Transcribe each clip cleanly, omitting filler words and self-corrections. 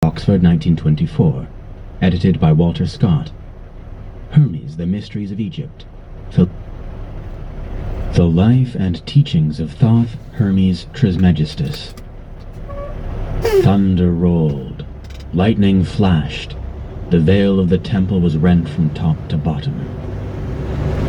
Oxford, 1924. Edited by Walter Scott. Hermes, The Mysteries of Egypt. The Life and Teachings of Thoth, Hermes Trismegistus. Thunder rolled. Lightning flashed. The veil of the temple was rent from top to bottom.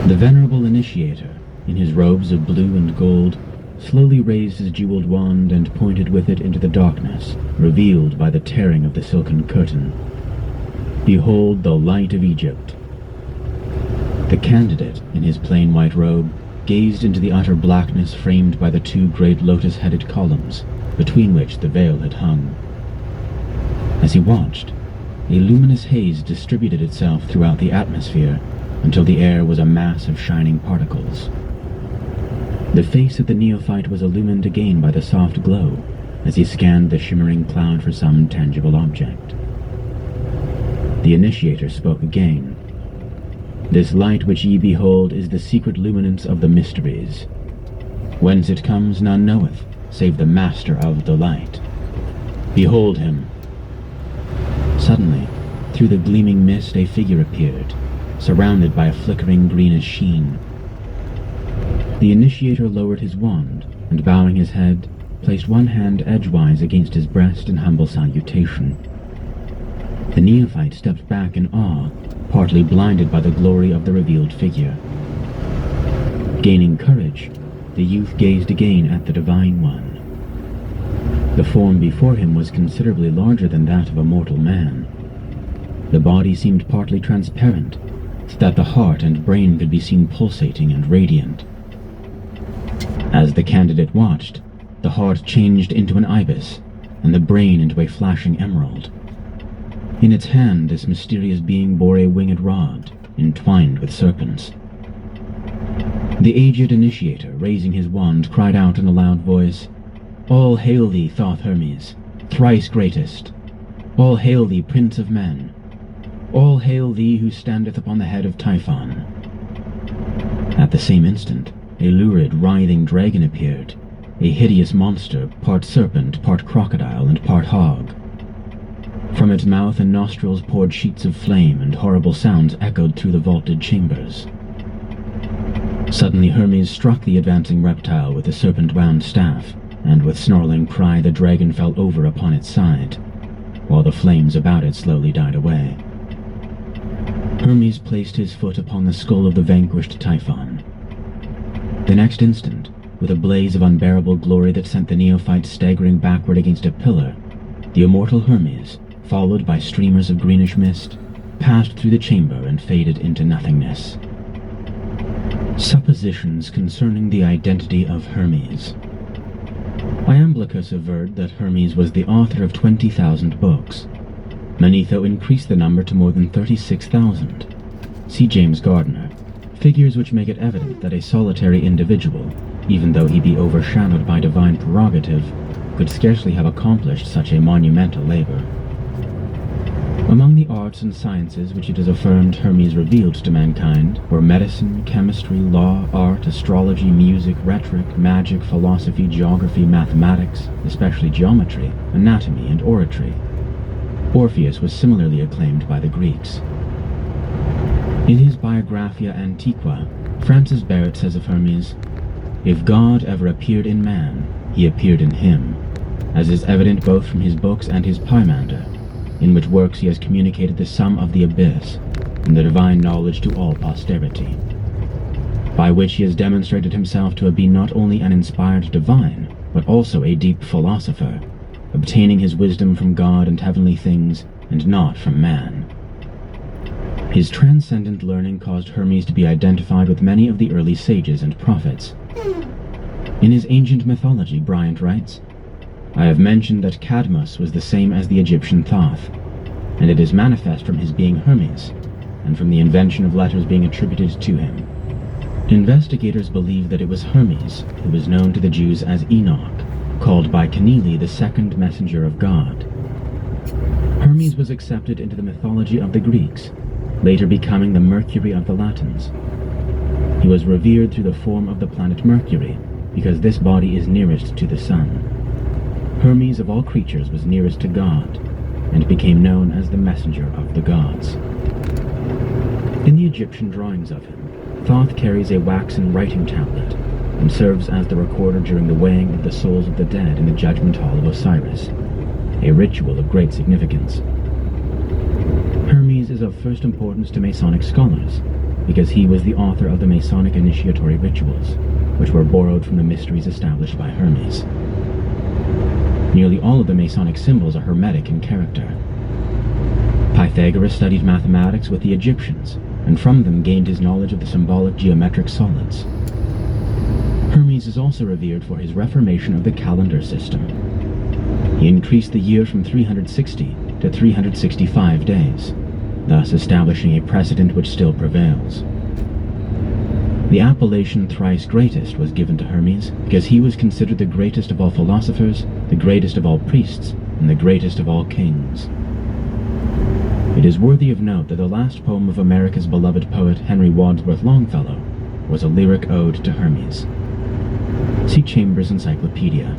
The venerable initiator, in his robes of blue and gold, slowly raised his jeweled wand and pointed with it into the darkness, revealed by the tearing of the silken curtain. Behold the light of Egypt. The candidate, in his plain white robe, gazed into the utter blackness framed by the two great lotus-headed columns, between which the veil had hung. As he watched, a luminous haze distributed itself throughout the atmosphere until the air was a mass of shining particles. The face of the neophyte was illumined again by the soft glow as he scanned the shimmering cloud for some tangible object. The initiator spoke again. This light which ye behold is the secret luminance of the mysteries. Whence it comes none knoweth, save the master of the light. Behold him. Suddenly, through the gleaming mist a figure appeared, surrounded by a flickering greenish sheen. The initiator lowered his wand, and bowing his head, placed one hand edgewise against his breast in humble salutation. The neophyte stepped back in awe, partly blinded by the glory of the revealed figure. Gaining courage, the youth gazed again at the Divine One. The form before him was considerably larger than that of a mortal man. The body seemed partly transparent, so that the heart and brain could be seen pulsating and radiant. As the candidate watched, the heart changed into an ibis, and the brain into a flashing emerald. In its hand, this mysterious being bore a winged rod, entwined with serpents. The aged initiator, raising his wand, cried out in a loud voice, "All hail thee, Thoth Hermes, thrice greatest! All hail thee, Prince of Men! All hail thee who standeth upon the head of Typhon!" At the same instant, a lurid, writhing dragon appeared, a hideous monster, part serpent, part crocodile, and part hog. From its mouth and nostrils poured sheets of flame, and horrible sounds echoed through the vaulted chambers. Suddenly Hermes struck the advancing reptile with the serpent-wound staff, and with snarling cry the dragon fell over upon its side, while the flames about it slowly died away. Hermes placed his foot upon the skull of the vanquished Typhon. The next instant, with a blaze of unbearable glory that sent the neophyte staggering backward against a pillar, the immortal Hermes, followed by streamers of greenish mist, passed through the chamber and faded into nothingness. Suppositions concerning the identity of Hermes. Iamblichus averred that Hermes was the author of 20,000 books. Manetho increased the number to more than 36,000. See James Gardner. Figures which make it evident that a solitary individual, even though he be overshadowed by divine prerogative, could scarcely have accomplished such a monumental labor. Among the arts and sciences which it is affirmed Hermes revealed to mankind were medicine, chemistry, law, art, astrology, music, rhetoric, magic, philosophy, geography, mathematics, especially geometry, anatomy, and oratory. Orpheus was similarly acclaimed by the Greeks. In his Biographia Antiqua, Francis Barrett says of Hermes, "If God ever appeared in man, he appeared in him, as is evident both from his books and his Piemander, in which works he has communicated the sum of the abyss, and the divine knowledge to all posterity, by which he has demonstrated himself to have been not only an inspired divine, but also a deep philosopher, obtaining his wisdom from God and heavenly things, and not from man." His transcendent learning caused Hermes to be identified with many of the early sages and prophets. In his ancient mythology, Bryant writes, "I have mentioned that Cadmus was the same as the Egyptian Thoth, and it is manifest from his being Hermes, and from the invention of letters being attributed to him." Investigators believe that it was Hermes who was known to the Jews as Enoch, called by Kenealy the second messenger of God. Hermes was accepted into the mythology of the Greeks, later becoming the Mercury of the Latins. He was revered through the form of the planet Mercury, because this body is nearest to the sun. Hermes of all creatures was nearest to God, and became known as the messenger of the gods. In the Egyptian drawings of him, Thoth carries a waxen writing tablet and serves as the recorder during the weighing of the souls of the dead in the judgment hall of Osiris, a ritual of great significance. Hermes is of first importance to Masonic scholars because he was the author of the Masonic initiatory rituals, which were borrowed from the mysteries established by Hermes. Nearly all of the Masonic symbols are Hermetic in character. Pythagoras studied mathematics with the Egyptians, and from them gained his knowledge of the symbolic geometric solids. Hermes is also revered for his reformation of the calendar system. He increased the year from 360 to 365 days, thus establishing a precedent which still prevails. The appellation thrice greatest was given to Hermes because he was considered the greatest of all philosophers, the greatest of all priests, and the greatest of all kings. It is worthy of note that the last poem of America's beloved poet Henry Wadsworth Longfellow was a lyric ode to Hermes. See Chambers' Encyclopedia.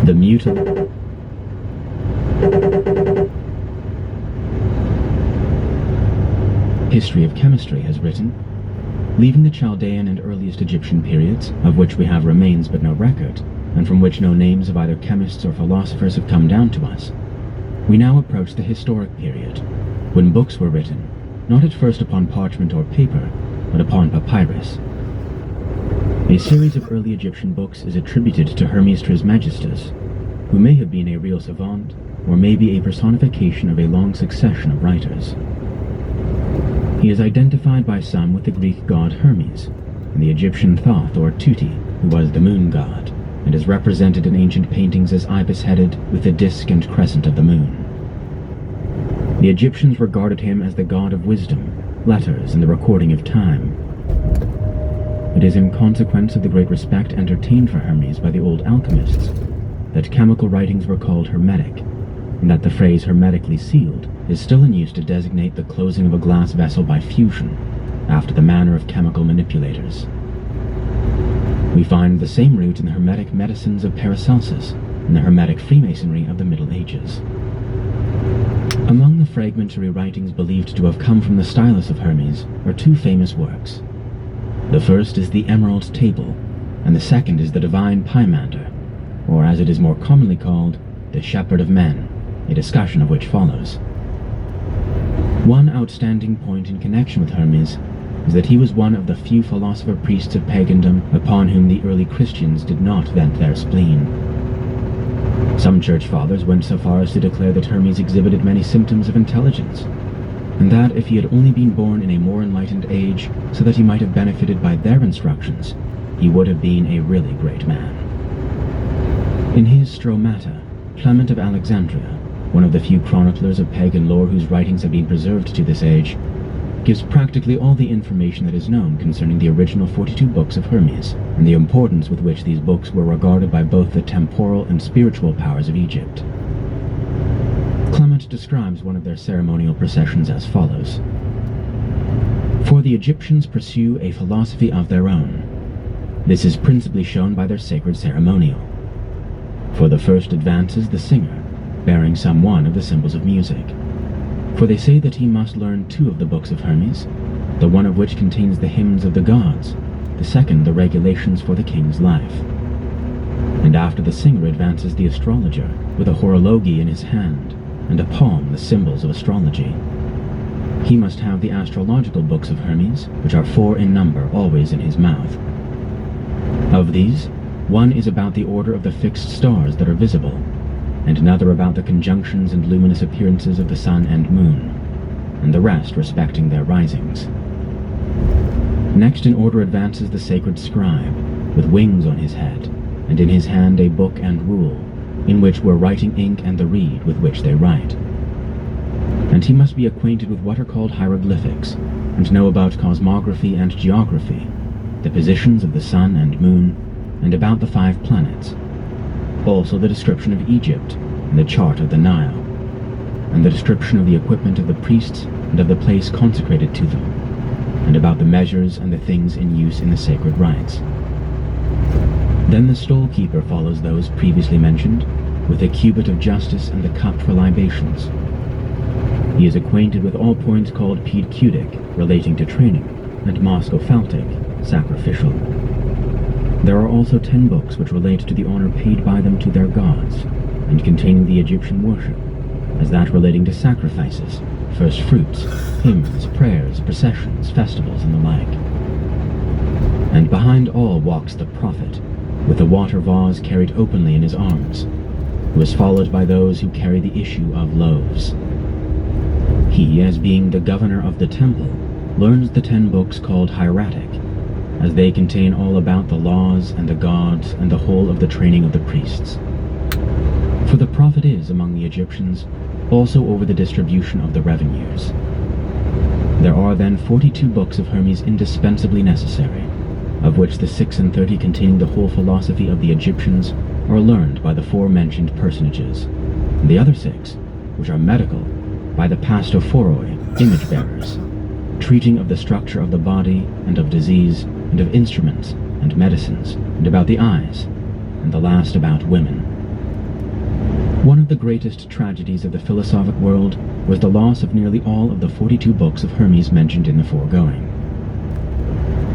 The mutable History of Chemistry has written, leaving the Chaldean and earliest Egyptian periods, of which we have remains but no record, and from which no names of either chemists or philosophers have come down to us, we now approach the historic period, when books were written, not at first upon parchment or paper, but upon papyrus. A series of early Egyptian books is attributed to Hermes Trismegistus, who may have been a real savant, or may be a personification of a long succession of writers. He is identified by some with the Greek god Hermes, and the Egyptian Thoth or Tuti, who was the moon god, and is represented in ancient paintings as ibis-headed with the disk and crescent of the moon. The Egyptians regarded him as the god of wisdom, letters, and the recording of time. It is in consequence of the great respect entertained for Hermes by the old alchemists that chemical writings were called hermetic, and that the phrase hermetically sealed is still in use to designate the closing of a glass vessel by fusion, after the manner of chemical manipulators. We find the same root in the hermetic medicines of Paracelsus and the hermetic Freemasonry of the Middle Ages. Among the fragmentary writings believed to have come from the stylus of Hermes are two famous works. The first is the Emerald Table, and the second is the Divine Piemander, or as it is more commonly called, the Shepherd of Men, a discussion of which follows. One outstanding point in connection with Hermes is that he was one of the few philosopher-priests of pagandom upon whom the early Christians did not vent their spleen. Some church fathers went so far as to declare that Hermes exhibited many symptoms of intelligence, and that if he had only been born in a more enlightened age so that he might have benefited by their instructions, he would have been a really great man. In his Stromata, Clement of Alexandria, one of the few chroniclers of pagan lore whose writings have been preserved to this age, gives practically all the information that is known concerning the original 42 books of Hermes, and the importance with which these books were regarded by both the temporal and spiritual powers of Egypt. Clement describes one of their ceremonial processions as follows. For the Egyptians pursue a philosophy of their own. This is principally shown by their sacred ceremonial. For the first advances the singer, bearing some one of the symbols of music. For they say that he must learn two of the books of Hermes, the one of which contains the hymns of the gods, the second the regulations for the king's life. And after the singer advances the astrologer, with a horology in his hand, and a palm the symbols of astrology. He must have the astrological books of Hermes, which are 4 in number, always in his mouth. Of these, one is about the order of the fixed stars that are visible, and another about the conjunctions and luminous appearances of the sun and moon, and the rest respecting their risings. Next in order advances the sacred scribe, with wings on his head, and in his hand a book and rule, in which were writing ink and the reed with which they write. And he must be acquainted with what are called hieroglyphics, and know about cosmography and geography, the positions of the sun and moon, and about the 5 planets, also the description of Egypt, and the chart of the Nile, and the description of the equipment of the priests and of the place consecrated to them, and about the measures and the things in use in the sacred rites. Then the stole keeper follows those previously mentioned, with the cubit of justice and the cup for libations. He is acquainted with all points called Pedcutic, relating to training, and Moschophaltic, sacrificial. There are also 10 books which relate to the honor paid by them to their gods, and containing the Egyptian worship, as that relating to sacrifices, first fruits, hymns, prayers, processions, festivals, and the like. And behind all walks the prophet, with the water vase carried openly in his arms, who is followed by those who carry the issue of loaves. He, as being the governor of the temple, learns the 10 books called hieratic, as they contain all about the laws and the gods and the whole of the training of the priests. For the prophet is, among the Egyptians, also over the distribution of the revenues. There are then 42 books of Hermes indispensably necessary, of which the 36 containing the whole philosophy of the Egyptians are learned by the forementioned personages, and the other 6, which are medical, by the pastophoroi, image-bearers, treating of the structure of the body and of disease and of instruments and medicines and about the eyes, and the last about women. One of the greatest tragedies of the philosophic world was the loss of nearly all of the 42 books of Hermes mentioned in the foregoing.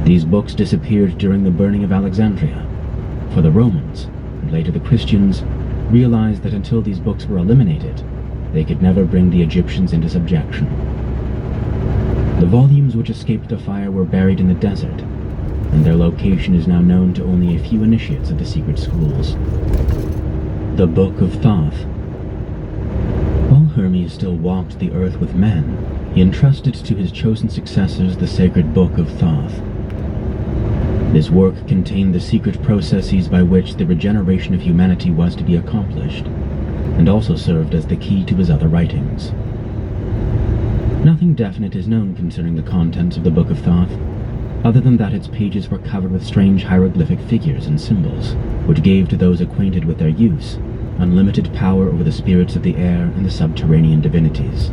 These books disappeared during the burning of Alexandria, for the Romans, and later the Christians, realized that until these books were eliminated, they could never bring the Egyptians into subjection. The volumes which escaped the fire were buried in the desert, and their location is now known to only a few initiates of the secret schools. The Book of Thoth. While Hermes still walked the earth with men, he entrusted to his chosen successors the sacred Book of Thoth. This work contained the secret processes by which the regeneration of humanity was to be accomplished, and also served as the key to his other writings. Nothing definite is known concerning the contents of the Book of Thoth, other than that its pages were covered with strange hieroglyphic figures and symbols, which gave to those acquainted with their use unlimited power over the spirits of the air and the subterranean divinities.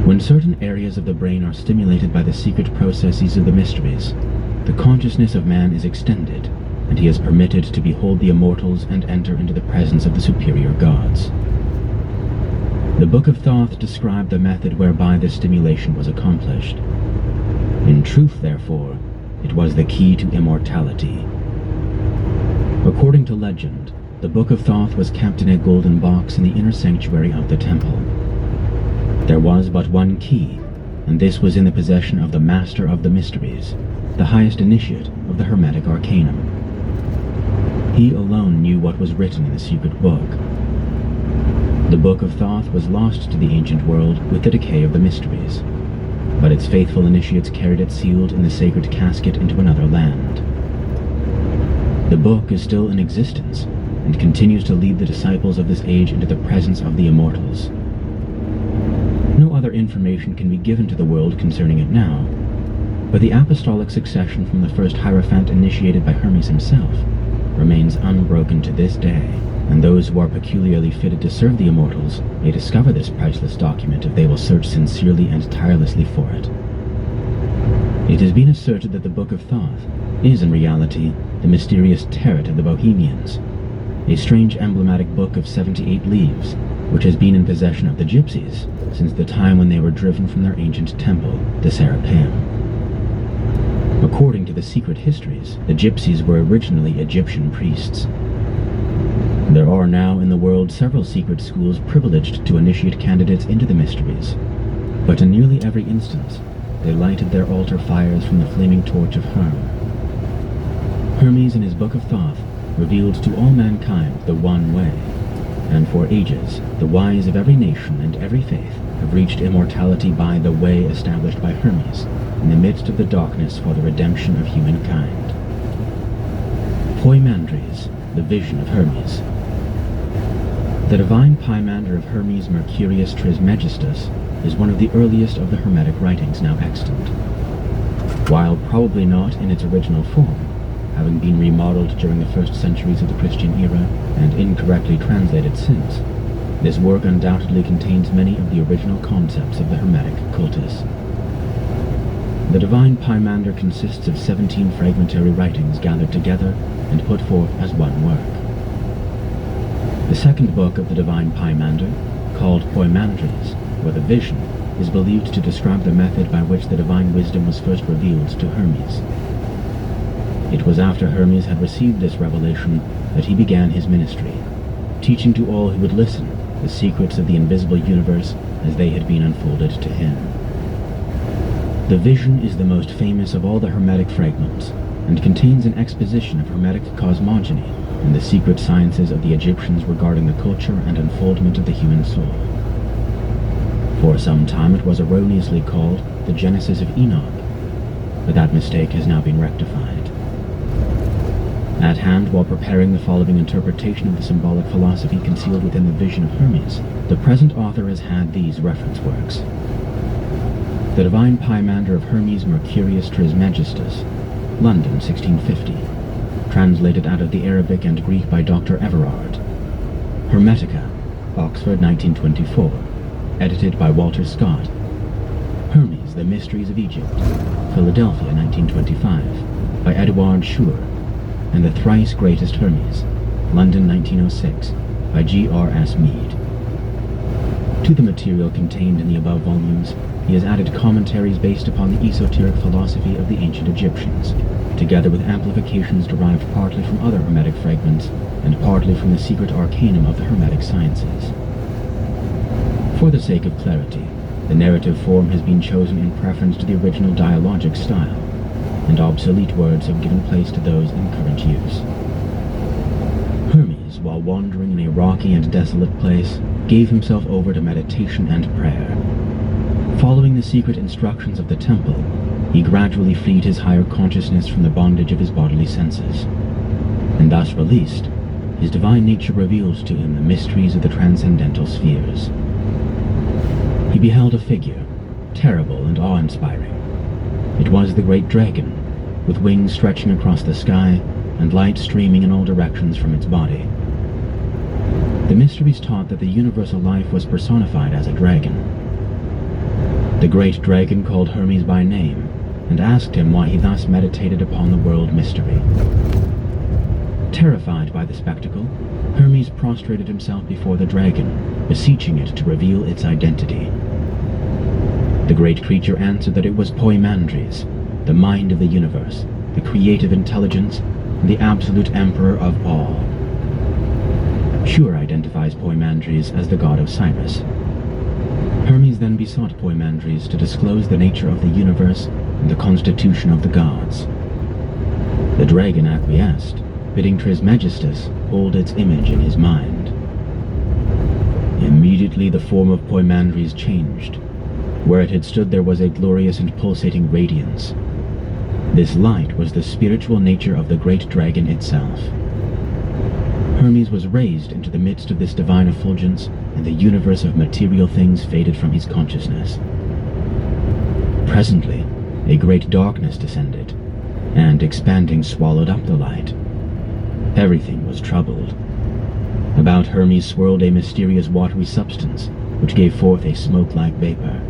When certain areas of the brain are stimulated by the secret processes of the mysteries, the consciousness of man is extended, and he is permitted to behold the immortals and enter into the presence of the superior gods. The Book of Thoth described the method whereby this stimulation was accomplished. In truth, therefore, it was the key to immortality. According to legend, the Book of Thoth was kept in a golden box in the inner sanctuary of the temple. There was but one key, and this was in the possession of the Master of the Mysteries, the highest initiate of the Hermetic Arcanum. He alone knew what was written in the secret book. The Book of Thoth was lost to the ancient world with the decay of the mysteries, but its faithful initiates carried it sealed in the sacred casket into another land. The book is still in existence, and continues to lead the disciples of this age into the presence of the immortals. No other information can be given to the world concerning it now, but the apostolic succession from the first Hierophant initiated by Hermes himself remains unbroken to this day, and those who are peculiarly fitted to serve the immortals may discover this priceless document if they will search sincerely and tirelessly for it. It has been asserted that the Book of Thoth is in reality the mysterious Tarot of the Bohemians, a strange emblematic book of 78 leaves, which has been in possession of the gypsies since the time when they were driven from their ancient temple, the Serapeum. According to the secret histories, the gypsies were originally Egyptian priests. There are now in the world several secret schools privileged to initiate candidates into the mysteries, but in nearly every instance, they lighted their altar fires from the flaming torch of Herm. Hermes in his Book of Thoth revealed to all mankind the one way, and for ages, the wise of every nation and every faith have reached immortality by the way established by Hermes in the midst of the darkness for the redemption of humankind. Poimandres, the Vision of Hermes. The Divine Piemander of Hermes Mercurius Trismegistus is one of the earliest of the Hermetic writings now extant. While probably not in its original form, having been remodeled during the first centuries of the Christian era and incorrectly translated since, this work undoubtedly contains many of the original concepts of the Hermetic cultus. The Divine Piemander consists of 17 fragmentary writings gathered together and put forth as one work. The second book of the Divine Piemander, called Poimandres, or the Vision, is believed to describe the method by which the divine wisdom was first revealed to Hermes. It was after Hermes had received this revelation that he began his ministry, teaching to all who would listen the secrets of the invisible universe as they had been unfolded to him. The Vision is the most famous of all the Hermetic fragments, and contains an exposition of Hermetic cosmogony and the secret sciences of the Egyptians regarding the culture and unfoldment of the human soul. For some time it was erroneously called the Genesis of Enoch, but that mistake has now been rectified. At hand, while preparing the following interpretation of the symbolic philosophy concealed within the Vision of Hermes, the present author has had these reference works. The Divine Piemander of Hermes Mercurius Trismegistus, London, 1650, translated out of the Arabic and Greek by Dr. Everard. Hermetica, Oxford, 1924, edited by Walter Scott. Hermes, The Mysteries of Egypt, Philadelphia, 1925, by Edouard Schur, and The Thrice Greatest Hermes, London, 1906, by G.R.S. Mead. To the material contained in the above volumes, he has added commentaries based upon the esoteric philosophy of the ancient Egyptians, together with amplifications derived partly from other Hermetic fragments and partly from the secret arcanum of the Hermetic sciences. For the sake of clarity, the narrative form has been chosen in preference to the original dialogic style, and obsolete words have given place to those in current use. Hermes, while wandering in a rocky and desolate place, gave himself over to meditation and prayer. Following the secret instructions of the temple, he gradually freed his higher consciousness from the bondage of his bodily senses, and thus released, his divine nature revealed to him the mysteries of the transcendental spheres. He beheld a figure, terrible and awe-inspiring. It was the great dragon, with wings stretching across the sky and light streaming in all directions from its body. The mysteries taught that the universal life was personified as a dragon. The great dragon called Hermes by name, and asked him why he thus meditated upon the world mystery. Terrified by the spectacle, Hermes prostrated himself before the dragon, beseeching it to reveal its identity. The great creature answered that it was Poimandres, the mind of the universe, the creative intelligence, and the absolute emperor of all. Schur identifies Poimandres as the god Osiris. Hermes then besought Poimandres to disclose the nature of the universe and the constitution of the gods. The dragon acquiesced, bidding Trismegistus hold its image in his mind. Immediately the form of Poimandres changed. Where it had stood there was a glorious and pulsating radiance. This light was the spiritual nature of the great dragon itself. Hermes was raised into the midst of this divine effulgence, and the universe of material things faded from his consciousness. Presently, a great darkness descended, and expanding swallowed up the light. Everything was troubled. About Hermes swirled a mysterious watery substance, which gave forth a smoke-like vapor.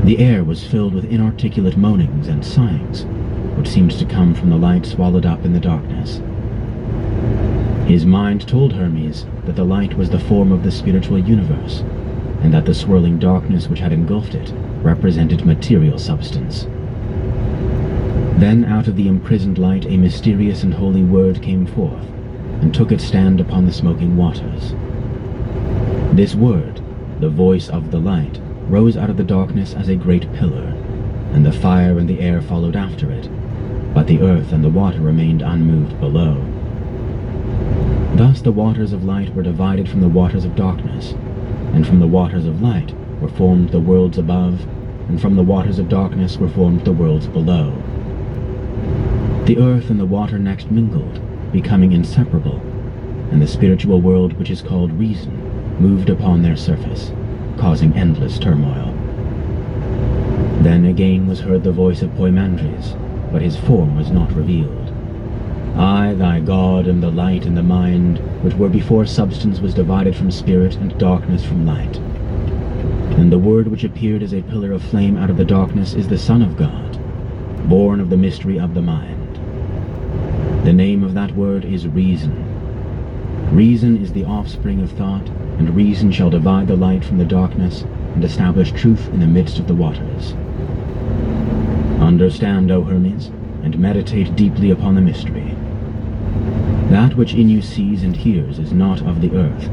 The air was filled with inarticulate moanings and sighings, which seemed to come from the light swallowed up in the darkness. His mind told Hermes that the light was the form of the spiritual universe, and that the swirling darkness which had engulfed it represented material substance. Then out of the imprisoned light a mysterious and holy word came forth, and took its stand upon the smoking waters. This word, the voice of the light, rose out of the darkness as a great pillar, and the fire and the air followed after it, but the earth and the water remained unmoved below. Thus the waters of light were divided from the waters of darkness, and from the waters of light were formed the worlds above, and from the waters of darkness were formed the worlds below. The earth and the water next mingled, becoming inseparable, and the spiritual world which is called reason moved upon their surface, causing endless turmoil. Then again was heard the voice of Poimandres, but his form was not revealed. I, thy God, am the light and the mind, which were before substance was divided from spirit and darkness from light. And the word which appeared as a pillar of flame out of the darkness is the Son of God, born of the mystery of the mind. The name of that word is reason. Reason is the offspring of thought, and reason shall divide the light from the darkness, and establish truth in the midst of the waters. Understand, O Hermes, and meditate deeply upon the mystery. That which in you sees and hears is not of the earth,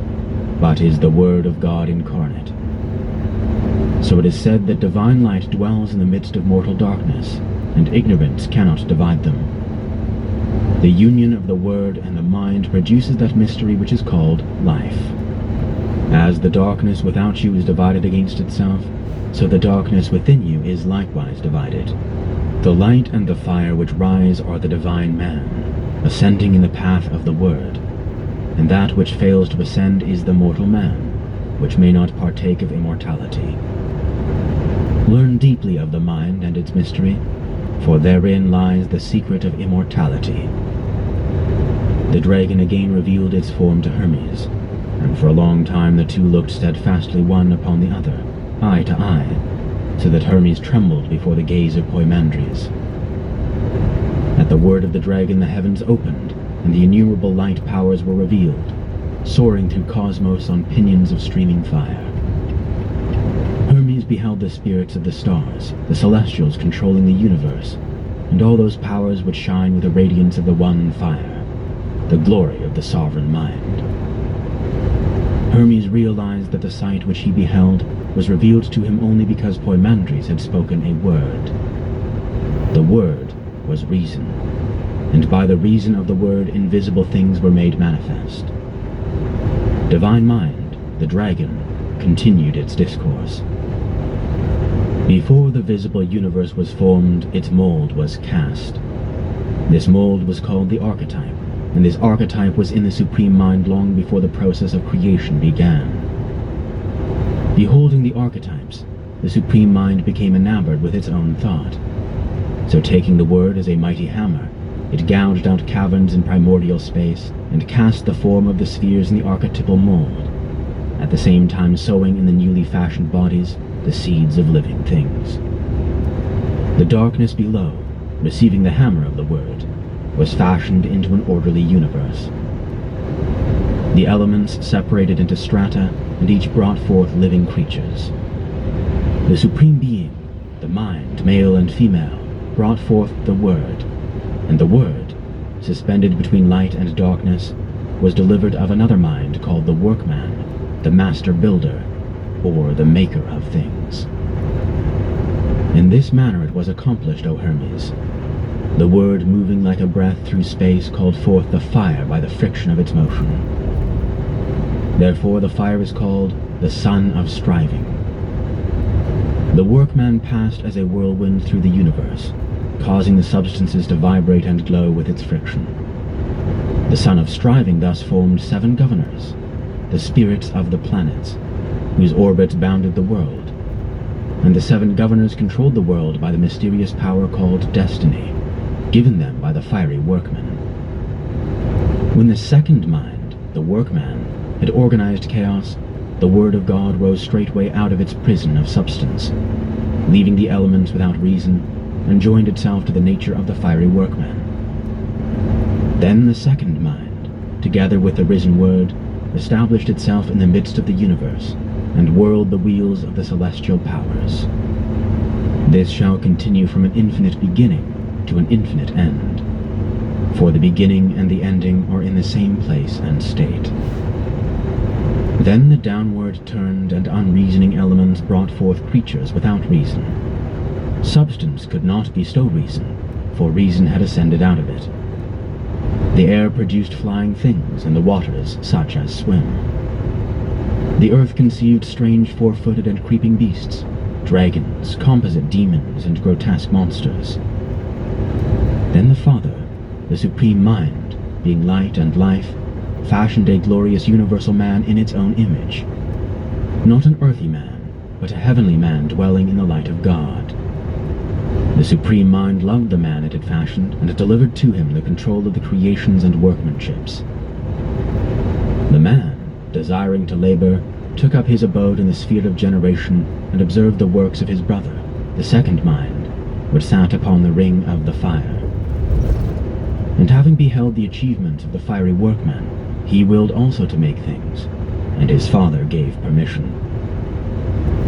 but is the Word of God incarnate. So it is said that divine light dwells in the midst of mortal darkness, and ignorance cannot divide them. The union of the Word and the mind produces that mystery which is called life. As the darkness without you is divided against itself, so the darkness within you is likewise divided. The light and the fire which rise are the divine man, ascending in the path of the Word, and that which fails to ascend is the mortal man, which may not partake of immortality. Learn deeply of the mind and its mystery, for therein lies the secret of immortality. The dragon again revealed its form to Hermes, and for a long time the two looked steadfastly one upon the other, eye to eye, so that Hermes trembled before the gaze of Poimandres. At the word of the dragon the heavens opened, and the innumerable light powers were revealed, soaring through cosmos on pinions of streaming fire. Hermes beheld the spirits of the stars, the celestials controlling the universe, and all those powers which shine with the radiance of the one fire, the glory of the sovereign mind. Hermes realized that the sight which he beheld was revealed to him only because Poimandres had spoken a word. The word was reason, and by the reason of the word invisible things were made manifest. Divine Mind, the dragon, continued its discourse. Before the visible universe was formed, its mold was cast. This mold was called the archetype, and this archetype was in the Supreme Mind long before the process of creation began. Beholding the archetypes, the Supreme Mind became enamored with its own thought. So taking the word as a mighty hammer, it gouged out caverns in primordial space and cast the form of the spheres in the archetypal mold, at the same time sowing in the newly fashioned bodies the seeds of living things. The darkness below, receiving the hammer of the word, was fashioned into an orderly universe. The elements separated into strata, and each brought forth living creatures. The Supreme Being, the mind, male and female, brought forth the Word, and the Word, suspended between light and darkness, was delivered of another mind called the Workman, the Master Builder, or the Maker of Things. In this manner it was accomplished, O Hermes. The Word, moving like a breath through space, called forth the fire by the friction of its motion. Therefore the fire is called the Sun of Striving. The Workman passed as a whirlwind through the universe, causing the substances to vibrate and glow with its friction. The Sun of Striving thus formed 7 governors, the spirits of the planets, whose orbits bounded the world, and the 7 governors controlled the world by the mysterious power called destiny, given them by the fiery workman. When the second mind, the Workman, had organized chaos, the Word of God rose straightway out of its prison of substance, leaving the elements without reason, and joined itself to the nature of the fiery workman. Then the second mind, together with the risen Word, established itself in the midst of the universe, and whirled the wheels of the celestial powers. This shall continue from an infinite beginning to an infinite end, for the beginning and the ending are in the same place and state. Then the downward turned and unreasoning elements brought forth creatures without reason. Substance could not bestow reason, for reason had ascended out of it. The air produced flying things, and the waters such as swim. The earth conceived strange four-footed and creeping beasts, dragons, composite demons, and grotesque monsters. Then the Father, the Supreme Mind, being light and life, fashioned a glorious universal man in its own image. Not an earthly man, but a heavenly man dwelling in the light of God. The Supreme Mind loved the man it had fashioned, and it delivered to him the control of the creations and workmanships. The man, desiring to labor, took up his abode in the sphere of generation, and observed the works of his brother, the second mind, which sat upon the ring of the fire. And having beheld the achievement of the fiery workman, he willed also to make things, and his father gave permission.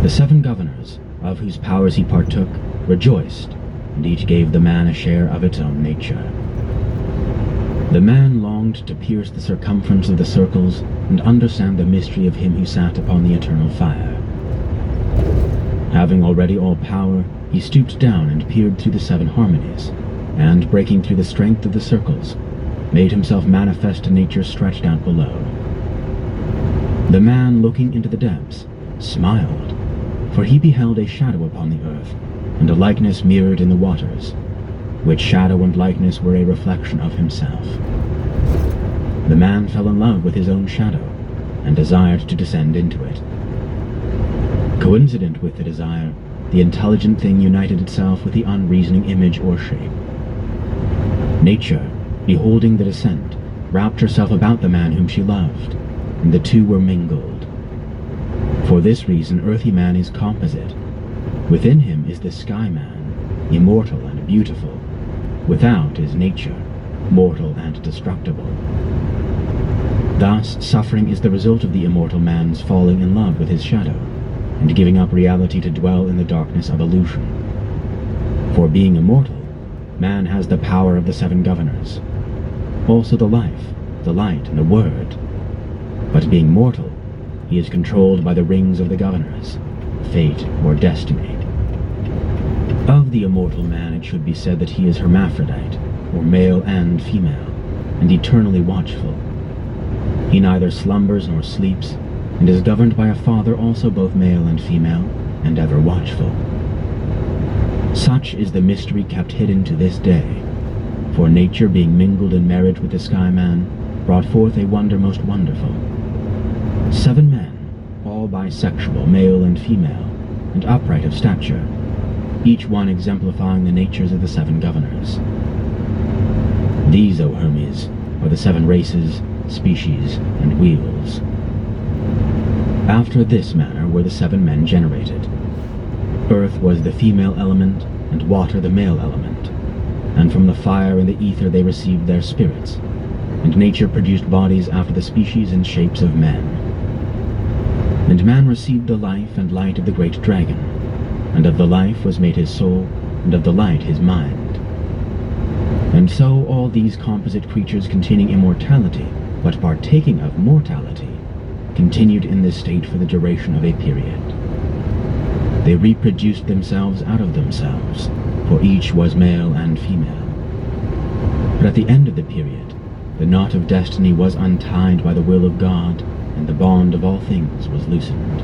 The 7 governors, of whose powers he partook, rejoiced, and each gave the man a share of its own nature. The man longed to pierce the circumference of the circles and understand the mystery of him who sat upon the eternal fire. Having already all power, he stooped down and peered through the 7 harmonies, and, breaking through the strength of the circles, made himself manifest to nature stretched out below. The man, looking into the depths, smiled, for he beheld a shadow upon the earth, and a likeness mirrored in the waters, which shadow and likeness were a reflection of himself. The man fell in love with his own shadow, and desired to descend into it. Coincident with the desire, the intelligent thing united itself with the unreasoning image or shape. Nature, beholding the descent, wrapped herself about the man whom she loved, and the two were mingled. For this reason earthy man is composite. Within him is the sky man, immortal and beautiful. Without is nature, mortal and destructible. Thus, suffering is the result of the immortal man's falling in love with his shadow, and giving up reality to dwell in the darkness of illusion. For being immortal, man has the power of the 7 governors, also the life, the light, and the word. But being mortal, he is controlled by the rings of the governors, fate or destiny. Of the immortal man it should be said that he is hermaphrodite, or male and female, and eternally watchful. He neither slumbers nor sleeps, and is governed by a father also both male and female, and ever watchful. Such is the mystery kept hidden to this day, for nature being mingled in marriage with the sky man, brought forth a wonder most wonderful. 7 men, all bisexual, male and female, and upright of stature, each one exemplifying the natures of the 7 governors. These, O Hermes, are the 7 races, species, and wheels. After this manner were the 7 men generated. Earth was the female element, and water the male element, and from the fire and the ether they received their spirits, and nature produced bodies after the species and shapes of men. And man received the life and light of the great dragon, and of the life was made his soul, and of the light his mind. And so all these composite creatures containing immortality, but partaking of mortality, continued in this state for the duration of a period. They reproduced themselves out of themselves, for each was male and female. But at the end of the period, the knot of destiny was untied by the will of God, and the bond of all things was loosened.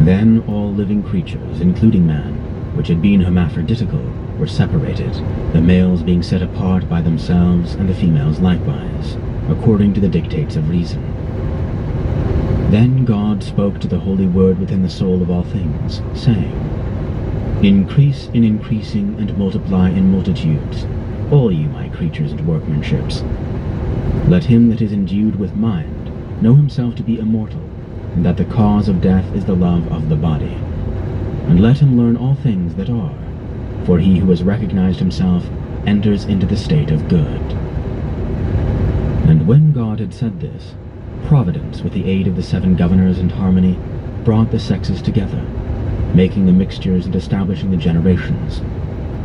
Then all living creatures, including man, which had been hermaphroditical, were separated, the males being set apart by themselves, and the females likewise, according to the dictates of reason. Then God spoke to the holy word within the soul of all things, saying, "Increase in increasing, and multiply in multitudes, all you my creatures and workmanships. Let him that is endued with mind know himself to be immortal, and that the cause of death is the love of the body. And let him learn all things that are, for he who has recognized himself enters into the state of good." And when God had said this, Providence, with the aid of the 7 governors and harmony, brought the sexes together, making the mixtures and establishing the generations,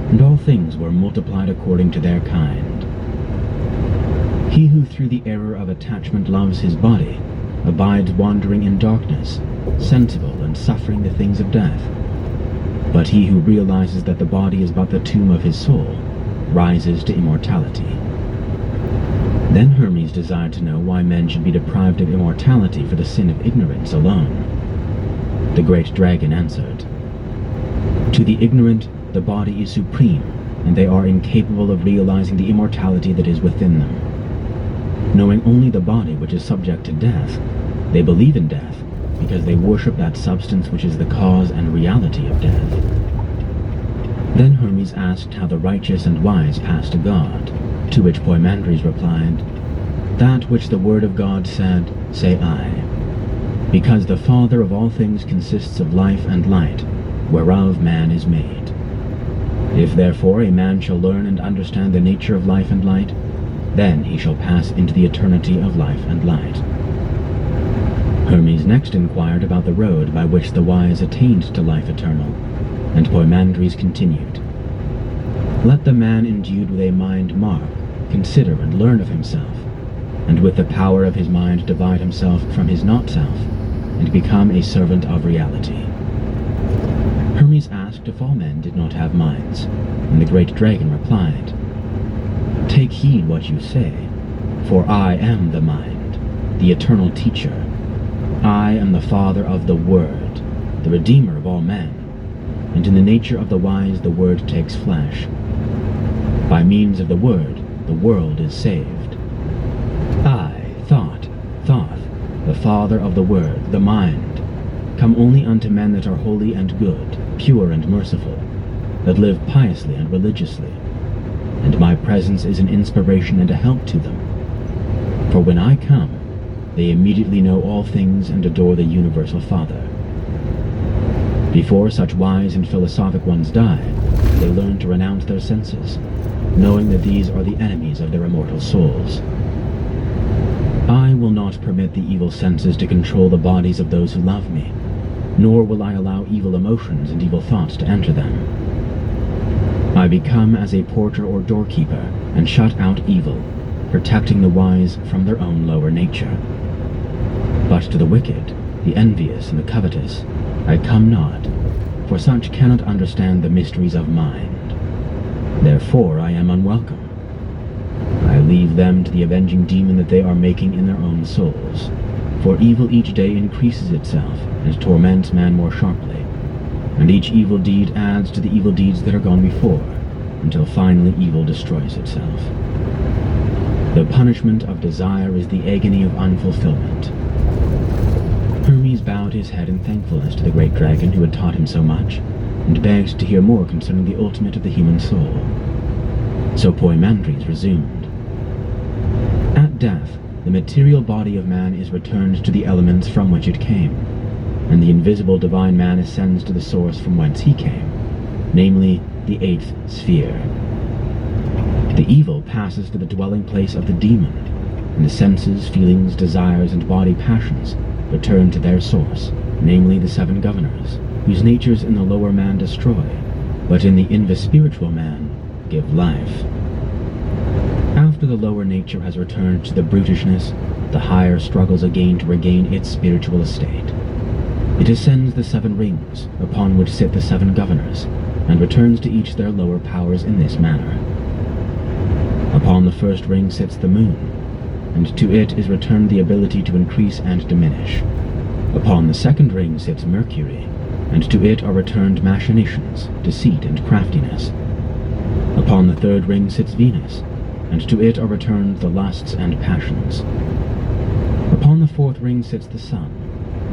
and all things were multiplied according to their kind. He who through the error of attachment loves his body abides wandering in darkness, sensible and suffering the things of death. But he who realizes that the body is but the tomb of his soul rises to immortality. Then Hermes desired to know why men should be deprived of immortality for the sin of ignorance alone. The great dragon answered, "To the ignorant, the body is supreme, and they are incapable of realizing the immortality that is within them. Knowing only the body which is subject to death, they believe in death, because they worship that substance which is the cause and reality of death." Then Hermes asked how the righteous and wise pass to God, to which Poimandres replied, "That which the word of God said, say I. Because the Father of all things consists of life and light, whereof man is made. If therefore a man shall learn and understand the nature of life and light, Then he shall pass into the eternity of life and light. Hermes next inquired about the road by which the wise attained to life eternal, and Poimandres continued, "Let the man endued with a mind mark, consider and learn of himself, and with the power of his mind divide himself from his not-self, and become a servant of reality." Hermes asked if all men did not have minds, and the great dragon replied, "Take heed what you say, for I am the mind, the eternal teacher. I am the father of the Word, the redeemer of all men, and in the nature of the wise the Word takes flesh. By means of the Word, the world is saved. I, Thoth, the father of the Word, the mind, come only unto men that are holy and good, pure and merciful, that live piously and religiously, and my presence is an inspiration and a help to them. For when I come, they immediately know all things and adore the universal Father. Before such wise and philosophic ones die, they learn to renounce their senses, knowing that these are the enemies of their immortal souls. I will not permit the evil senses to control the bodies of those who love me, nor will I allow evil emotions and evil thoughts to enter them. I become as a porter or doorkeeper and shut out evil, protecting the wise from their own lower nature. But to the wicked, the envious and the covetous, I come not, for such cannot understand the mysteries of mind. Therefore I am unwelcome. I leave them to the avenging demon that they are making in their own souls, for evil each day increases itself and torments man more sharply, and each evil deed adds to the evil deeds that are gone before, until finally evil destroys itself. The punishment of desire is the agony of unfulfillment. Hermes bowed his head in thankfulness to the great dragon who had taught him so much, and begged to hear more concerning the ultimate of the human soul. So Poimandres resumed. At death, the material body of man is returned to the elements from which it came, and the invisible divine man ascends to the source from whence he came, namely the 8th sphere. The evil passes to the dwelling place of the demon, and the senses, feelings, desires, and body passions return to their source, namely the 7 governors, whose natures in the lower man destroy, but in the invis-spiritual man give life. After the lower nature has returned to the brutishness, the higher struggles again to regain its spiritual estate. It ascends the 7 rings, upon which sit the 7 governors, and returns to each their lower powers in this manner. Upon the first ring sits the moon, and to it is returned the ability to increase and diminish. Upon the second ring sits Mercury, and to it are returned machinations, deceit, and craftiness. Upon the third ring sits Venus, and to it are returned the lusts and passions. Upon the fourth ring sits the Sun,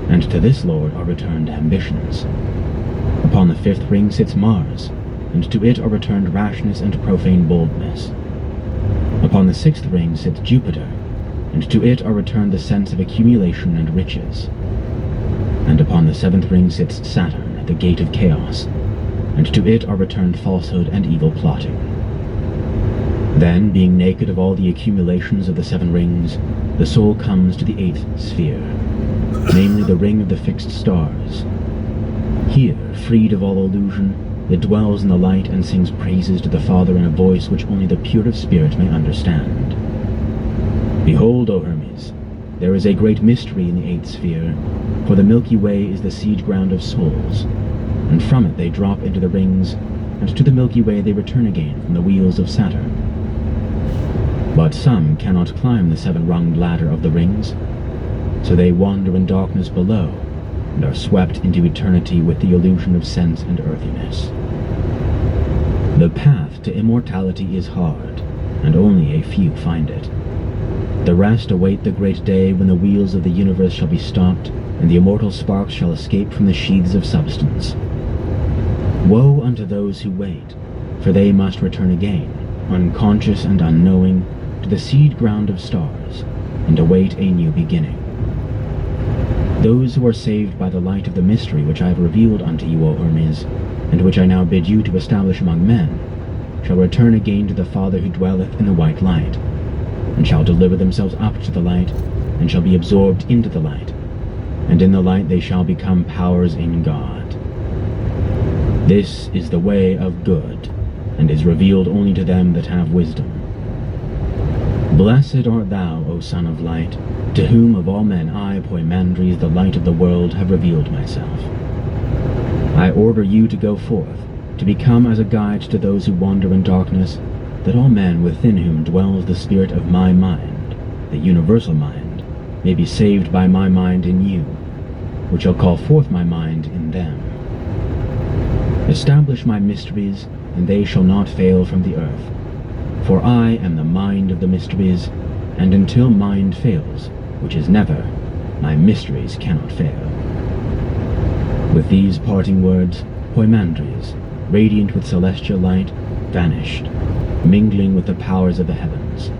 and to this lord are returned ambitions. Upon the fifth ring sits Mars, and to it are returned rashness and profane boldness. Upon the sixth ring sits Jupiter, and to it are returned the sense of accumulation and riches. And upon the seventh ring sits Saturn, the gate of chaos, and to it are returned falsehood and evil plotting. Then, being naked of all the accumulations of the 7 rings, the soul comes to the 8th sphere, namely the ring of the fixed stars. Here, freed of all illusion, it dwells in the light and sings praises to the Father in a voice which only the pure of spirit may understand. Behold, O Hermes, there is a great mystery in the 8th sphere, for the Milky Way is the seed ground of souls, and from it they drop into the rings, and to the Milky Way they return again from the wheels of Saturn. But some cannot climb the 7-runged ladder of the rings, so they wander in darkness below, and are swept into eternity with the illusion of sense and earthiness. The path to immortality is hard, and only a few find it. The rest await the great day when the wheels of the universe shall be stopped, and the immortal sparks shall escape from the sheaths of substance. Woe unto those who wait, for they must return again, unconscious and unknowing, to the seed ground of stars, and await a new beginning. Those who are saved by the light of the mystery which I have revealed unto you, O Hermes, and which I now bid you to establish among men, shall return again to the Father who dwelleth in the white light, and shall deliver themselves up to the light, and shall be absorbed into the light, and in the light they shall become powers in God. This is the way of good, and is revealed only to them that have wisdom. Blessed art thou, O Son of Light, to whom of all men I, Poimandres, the light of the world, have revealed myself. I order you to go forth, to become as a guide to those who wander in darkness, that all men within whom dwells the spirit of my mind, the universal mind, may be saved by my mind in you, which shall call forth my mind in them. Establish my mysteries, and they shall not fail from the earth. For I am the mind of the mysteries, and until mind fails, which is never, my mysteries cannot fail. With these parting words, Poimandres, radiant with celestial light, vanished, mingling with the powers of the heavens.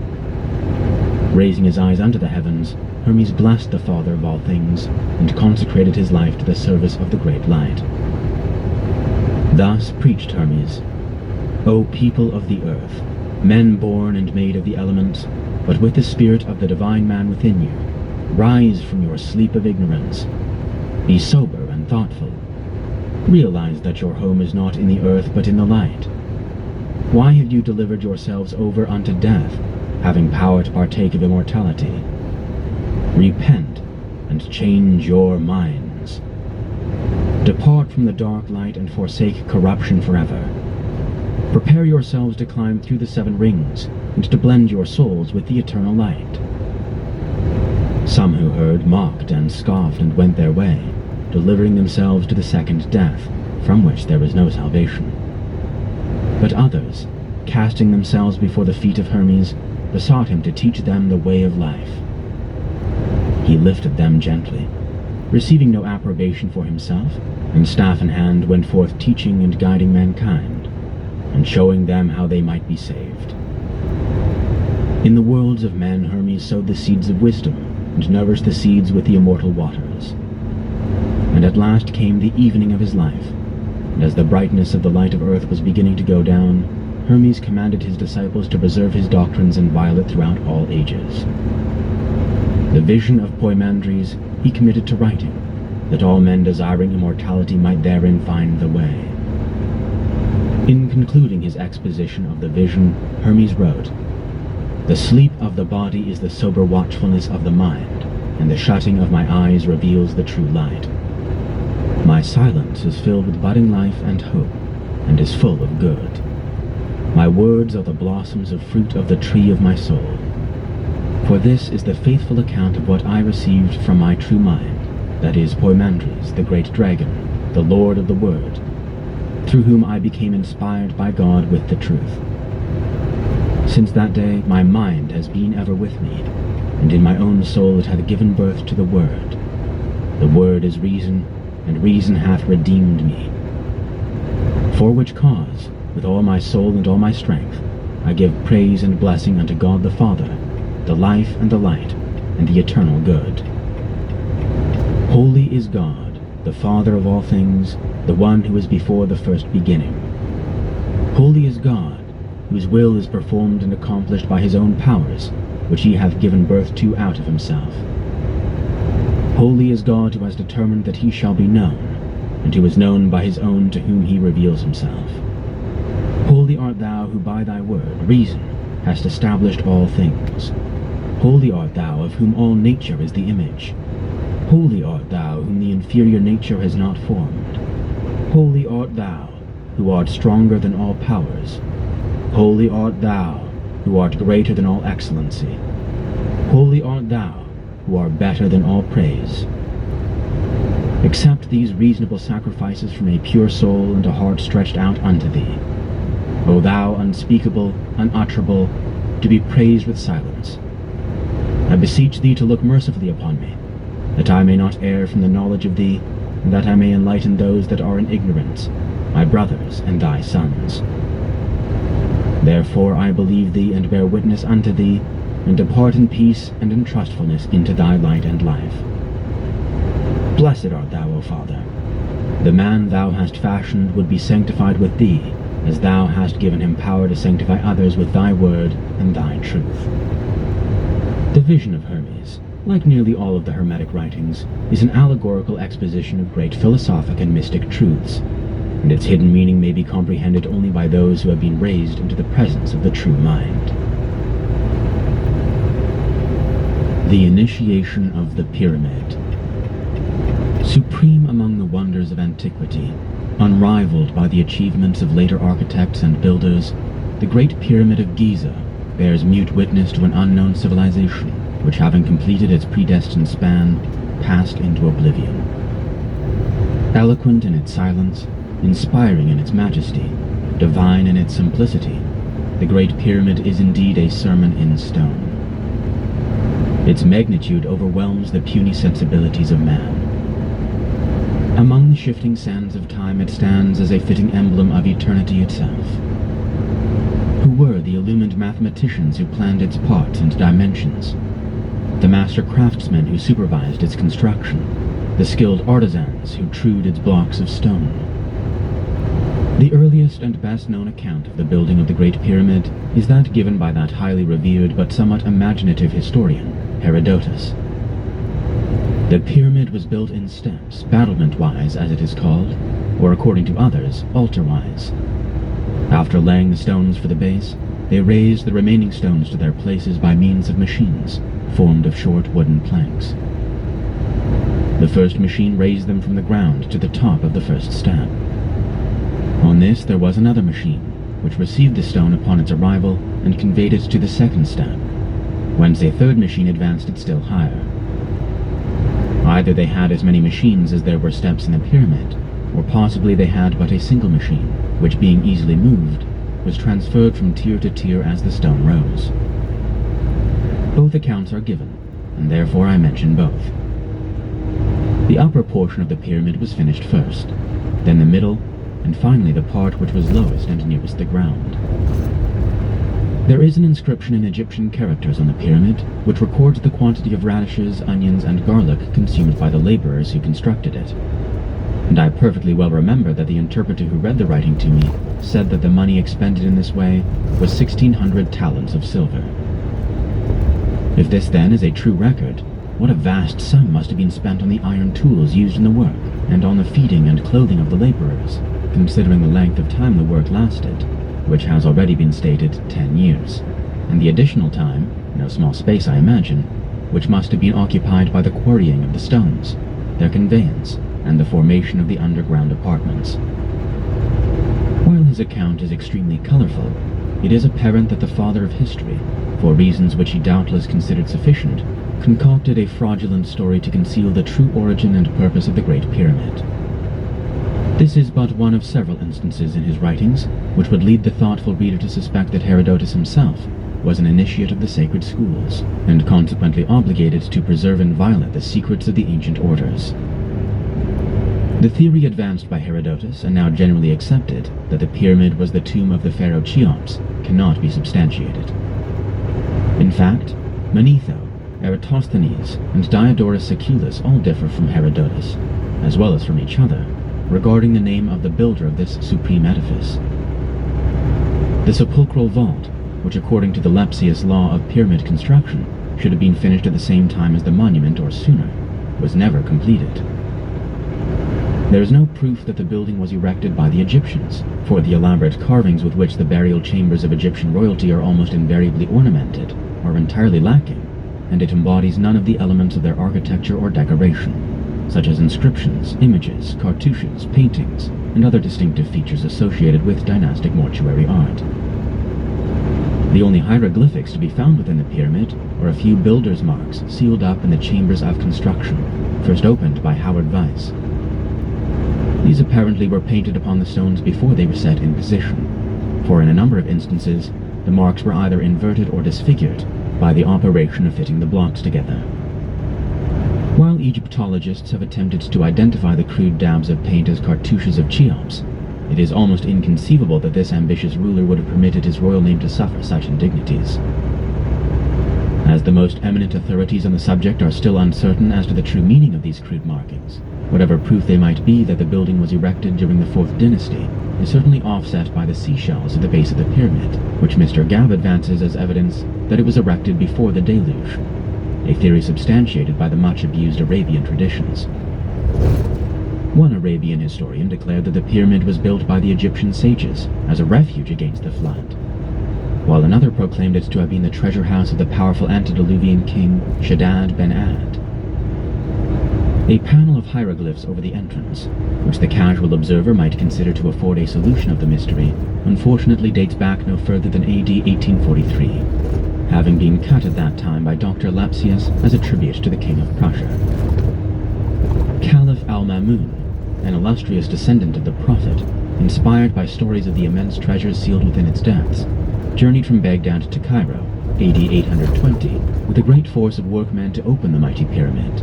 Raising his eyes unto the heavens, Hermes blessed the Father of all things, and consecrated his life to the service of the great light. Thus preached Hermes, O people of the earth, men born and made of the elements, but with the spirit of the divine man within you, rise from your sleep of ignorance. Be sober and thoughtful. Realize that your home is not in the earth but in the light. Why have you delivered yourselves over unto death, having power to partake of immortality? Repent and change your minds. Depart from the dark light and forsake corruption forever. Prepare yourselves to climb through the 7 rings, and to blend your souls with the eternal light. Some who heard mocked and scoffed and went their way, delivering themselves to the second death, from which there is no salvation. But others, casting themselves before the feet of Hermes, besought him to teach them the way of life. He lifted them gently, receiving no approbation for himself, and staff in hand went forth teaching and guiding mankind, and showing them how they might be saved. In the worlds of men Hermes sowed the seeds of wisdom, and nourished the seeds with the immortal waters. And at last came the evening of his life, and as the brightness of the light of earth was beginning to go down, Hermes commanded his disciples to preserve his doctrines and inviolate throughout all ages. The vision of Poimandres he committed to writing, that all men desiring immortality might therein find the way. In concluding his exposition of the vision, Hermes wrote, The sleep of the body is the sober watchfulness of the mind, and the shutting of my eyes reveals the true light. My silence is filled with budding life and hope, and is full of good. My words are the blossoms of fruit of the tree of my soul. For this is the faithful account of what I received from my true mind, that is Poimandres, the great dragon, the Lord of the Word, through whom I became inspired by God with the truth. Since that day my mind has been ever with me, and in my own soul it hath given birth to the Word. The Word is reason, and reason hath redeemed me. For which cause, with all my soul and all my strength, I give praise and blessing unto God the Father, the life and the light, and the eternal good. Holy is God, the Father of all things, the one who is before the first beginning. Holy is God, whose will is performed and accomplished by his own powers, which he hath given birth to out of himself. Holy is God, who has determined that he shall be known, and who is known by his own to whom he reveals himself. Holy art thou, who by thy word, reason, hast established all things. Holy art thou, of whom all nature is the image. Holy art thou, whom the inferior nature has not formed. Holy art thou, who art stronger than all powers. Holy art thou, who art greater than all excellency. Holy art thou, who art better than all praise. Accept these reasonable sacrifices from a pure soul and a heart stretched out unto thee. O thou unspeakable, unutterable, to be praised with silence. I beseech thee to look mercifully upon me, that I may not err from the knowledge of thee, and that I may enlighten those that are in ignorance, my brothers and thy sons. Therefore I believe thee and bear witness unto thee, and depart in peace and in trustfulness into thy light and life. Blessed art thou, O Father. The man thou hast fashioned would be sanctified with thee, as thou hast given him power to sanctify others with thy word and thy truth. The Vision of Hermes, like nearly all of the Hermetic writings, is an allegorical exposition of great philosophic and mystic truths, and its hidden meaning may be comprehended only by those who have been raised into the presence of the true mind. The Initiation of the Pyramid. Supreme among the wonders of antiquity, unrivaled by the achievements of later architects and builders, the Great Pyramid of Giza bears mute witness to an unknown civilization, which, having completed its predestined span, passed into oblivion. Eloquent in its silence, inspiring in its majesty, divine in its simplicity, the Great Pyramid is indeed a sermon in stone. Its magnitude overwhelms the puny sensibilities of man. Among the shifting sands of time it stands as a fitting emblem of eternity itself. Who were the illumined mathematicians who planned its parts and dimensions? The master craftsmen who supervised its construction? The skilled artisans who trued its blocks of stone? The earliest and best-known account of the building of the Great Pyramid is that given by that highly revered but somewhat imaginative historian, Herodotus. The pyramid was built in steps, battlement-wise as it is called, or according to others, altar-wise. After laying the stones for the base, they raised the remaining stones to their places by means of machines, formed of short wooden planks. The first machine raised them from the ground to the top of the first step. On this there was another machine, which received the stone upon its arrival and conveyed it to the second step, whence a third machine advanced it still higher. Either they had as many machines as there were steps in the pyramid, or possibly they had but a single machine, which, being easily moved, was transferred from tier to tier as the stone rose. Both accounts are given, and therefore I mention both. The upper portion of the pyramid was finished first, then the middle, and finally the part which was lowest and nearest the ground. There is an inscription in Egyptian characters on the pyramid, which records the quantity of radishes, onions, and garlic consumed by the laborers who constructed it. And I perfectly well remember that the interpreter who read the writing to me said that the money expended in this way was 1,600 talents of silver. If this then is a true record, what a vast sum must have been spent on the iron tools used in the work, and on the feeding and clothing of the laborers, considering the length of time the work lasted, which has already been stated 10 years, and the additional time, no small space I imagine, which must have been occupied by the quarrying of the stones, their conveyance, and the formation of the underground apartments. While his account is extremely colorful, it is apparent that the father of history, for reasons which he doubtless considered sufficient, concocted a fraudulent story to conceal the true origin and purpose of the Great Pyramid. This is but one of several instances in his writings, which would lead the thoughtful reader to suspect that Herodotus himself was an initiate of the sacred schools, and consequently obligated to preserve inviolate the secrets of the ancient orders. The theory advanced by Herodotus, and now generally accepted, that the pyramid was the tomb of the pharaoh Cheops, cannot be substantiated. In fact, Manetho, Eratosthenes, and Diodorus Siculus all differ from Herodotus, as well as from each other, regarding the name of the builder of this supreme edifice. The Sepulchral Vault, which according to the Lepsius law of pyramid construction should have been finished at the same time as the monument or sooner, was never completed. There is no proof that the building was erected by the Egyptians, for the elaborate carvings with which the burial chambers of Egyptian royalty are almost invariably ornamented are entirely lacking, and it embodies none of the elements of their architecture or decoration, such as inscriptions, images, cartouches, paintings, and other distinctive features associated with dynastic mortuary art. The only hieroglyphics to be found within the pyramid are a few builders' marks sealed up in the chambers of construction, first opened by Howard Weiss. These apparently were painted upon the stones before they were set in position, for in a number of instances the marks were either inverted or disfigured by the operation of fitting the blocks together. While Egyptologists have attempted to identify the crude dabs of paint as cartouches of Cheops, it is almost inconceivable that this ambitious ruler would have permitted his royal name to suffer such indignities. As the most eminent authorities on the subject are still uncertain as to the true meaning of these crude markings, whatever proof they might be that the building was erected during the 4th dynasty is certainly offset by the seashells at the base of the pyramid, which Mr. Gabb advances as evidence that it was erected before the deluge, a theory substantiated by the much-abused Arabian traditions. One Arabian historian declared that the pyramid was built by the Egyptian sages as a refuge against the flood, while another proclaimed it to have been the treasure house of the powerful antediluvian king Shaddad ben-Ad. A panel of hieroglyphs over the entrance, which the casual observer might consider to afford a solution of the mystery, unfortunately dates back no further than AD 1843, having been cut at that time by Dr. Lepsius as a tribute to the King of Prussia. Caliph al-Ma'mun, an illustrious descendant of the Prophet, inspired by stories of the immense treasures sealed within its depths, journeyed from Baghdad to Cairo, AD 820, with a great force of workmen to open the mighty pyramid.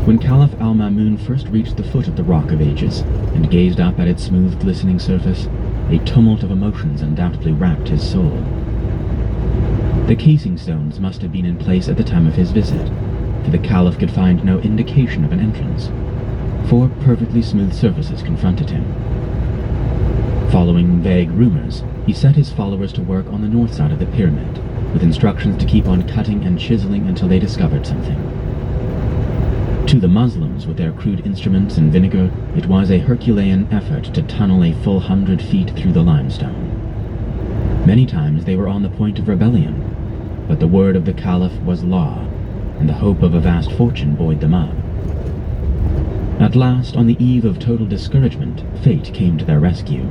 When Caliph al-Ma'mun first reached the foot of the Rock of Ages and gazed up at its smooth, glistening surface, a tumult of emotions undoubtedly racked his soul. The casing stones must have been in place at the time of his visit, for the Caliph could find no indication of an entrance. 4 perfectly smooth surfaces confronted him. Following vague rumors, he set his followers to work on the north side of the pyramid, with instructions to keep on cutting and chiseling until they discovered something. To the Muslims, with their crude instruments and vinegar, it was a Herculean effort to tunnel a full 100 feet through the limestone. Many times they were on the point of rebellion, but the word of the Caliph was law, and the hope of a vast fortune buoyed them up. At last, on the eve of total discouragement, fate came to their rescue.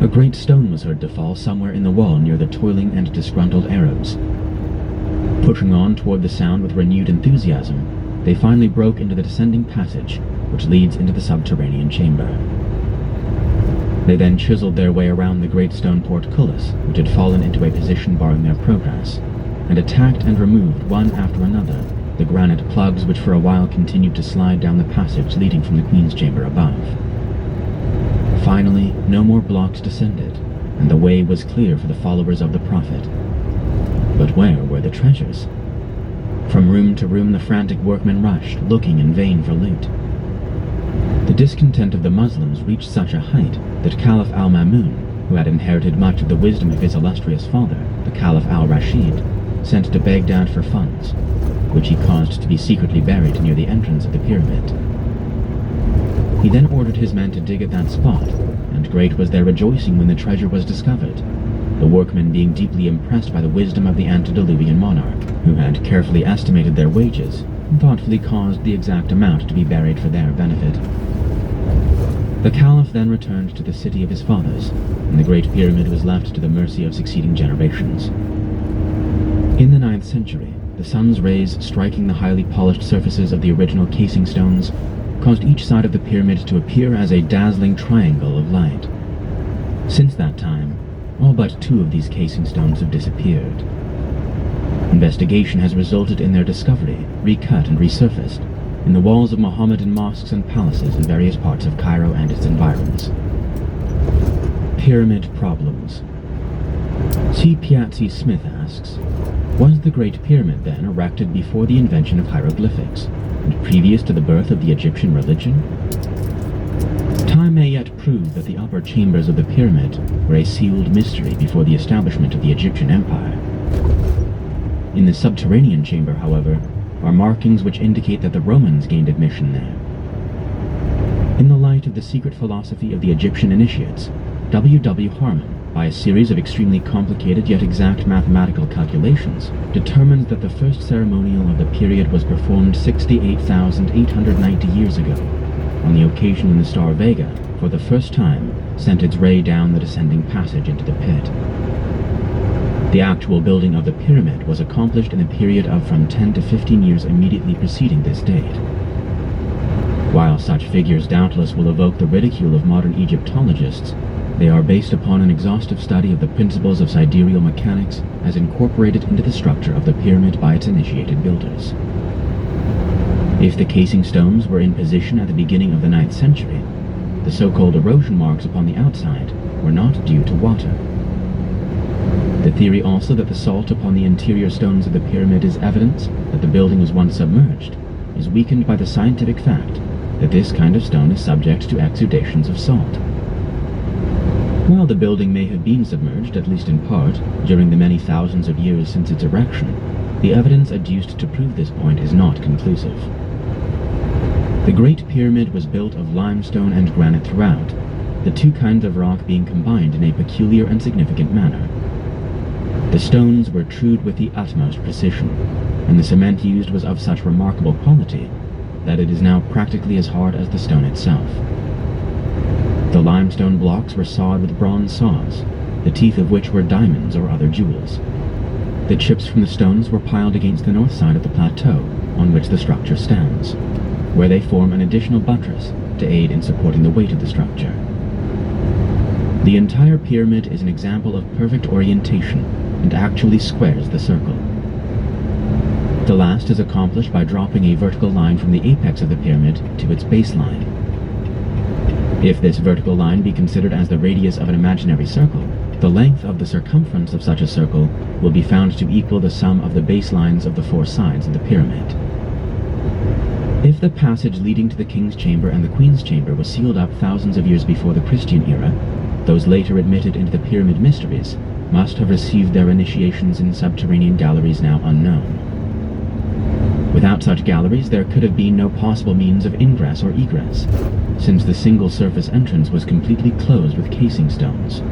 A great stone was heard to fall somewhere in the wall near the toiling and disgruntled Arabs. Pushing on toward the sound with renewed enthusiasm, they finally broke into the descending passage, which leads into the subterranean chamber. They then chiseled their way around the great stone portcullis, which had fallen into a position barring their progress, and attacked and removed one after another the granite plugs which for a while continued to slide down the passage leading from the Queen's chamber above. Finally, no more blocks descended, and the way was clear for the followers of the Prophet. But where were the treasures? From room to room the frantic workmen rushed, looking in vain for loot. The discontent of the Muslims reached such a height that Caliph al-Ma'mun, who had inherited much of the wisdom of his illustrious father, the Caliph al-Rashid, sent to Baghdad for funds, which he caused to be secretly buried near the entrance of the pyramid. He then ordered his men to dig at that spot, and great was their rejoicing when the treasure was discovered, the workmen being deeply impressed by the wisdom of the antediluvian monarch, who had carefully estimated their wages and thoughtfully caused the exact amount to be buried for their benefit. The Caliph then returned to the city of his fathers, and the Great Pyramid was left to the mercy of succeeding generations. In the 9th century, the sun's rays striking the highly polished surfaces of the original casing stones caused each side of the pyramid to appear as a dazzling triangle of light. Since that time, all but 2 of these casing stones have disappeared. Investigation has resulted in their discovery, recut and resurfaced, in the walls of Mohammedan mosques and palaces in various parts of Cairo and its environs. Pyramid problems. C. Piazzi Smith asks, was the Great Pyramid then erected before the invention of hieroglyphics, and previous to the birth of the Egyptian religion? Time may yet prove that the upper chambers of the pyramid were a sealed mystery before the establishment of the Egyptian Empire. In the subterranean chamber, however, are markings which indicate that the Romans gained admission there. In the light of the secret philosophy of the Egyptian initiates, W. Harmon, by a series of extremely complicated yet exact mathematical calculations, determined that the first ceremonial of the period was performed 68,890 years ago, on the occasion when the star Vega, for the first time, sent its ray down the descending passage into the pit. The actual building of the pyramid was accomplished in a period of from 10 to 15 years immediately preceding this date. While such figures doubtless will evoke the ridicule of modern Egyptologists, they are based upon an exhaustive study of the principles of sidereal mechanics as incorporated into the structure of the pyramid by its initiated builders. If the casing stones were in position at the beginning of the 9th century, the so-called erosion marks upon the outside were not due to water. The theory also that the salt upon the interior stones of the pyramid is evidence that the building was once submerged is weakened by the scientific fact that this kind of stone is subject to exudations of salt. While the building may have been submerged, at least in part, during the many thousands of years since its erection, the evidence adduced to prove this point is not conclusive. The Great Pyramid was built of limestone and granite throughout, the two kinds of rock being combined in a peculiar and significant manner. The stones were trued with the utmost precision, and the cement used was of such remarkable quality that it is now practically as hard as the stone itself. The limestone blocks were sawed with bronze saws, the teeth of which were diamonds or other jewels. The chips from the stones were piled against the north side of the plateau on which the structure stands, where they form an additional buttress to aid in supporting the weight of the structure. The entire pyramid is an example of perfect orientation and actually squares the circle. The last is accomplished by dropping a vertical line from the apex of the pyramid to its baseline. If this vertical line be considered as the radius of an imaginary circle, the length of the circumference of such a circle will be found to equal the sum of the baselines of the four sides of the pyramid. If the passage leading to the king's chamber and the queen's chamber was sealed up thousands of years before the Christian era, those later admitted into the pyramid mysteries must have received their initiations in subterranean galleries now unknown. Without such galleries, there could have been no possible means of ingress or egress, since the single surface entrance was completely closed with casing stones.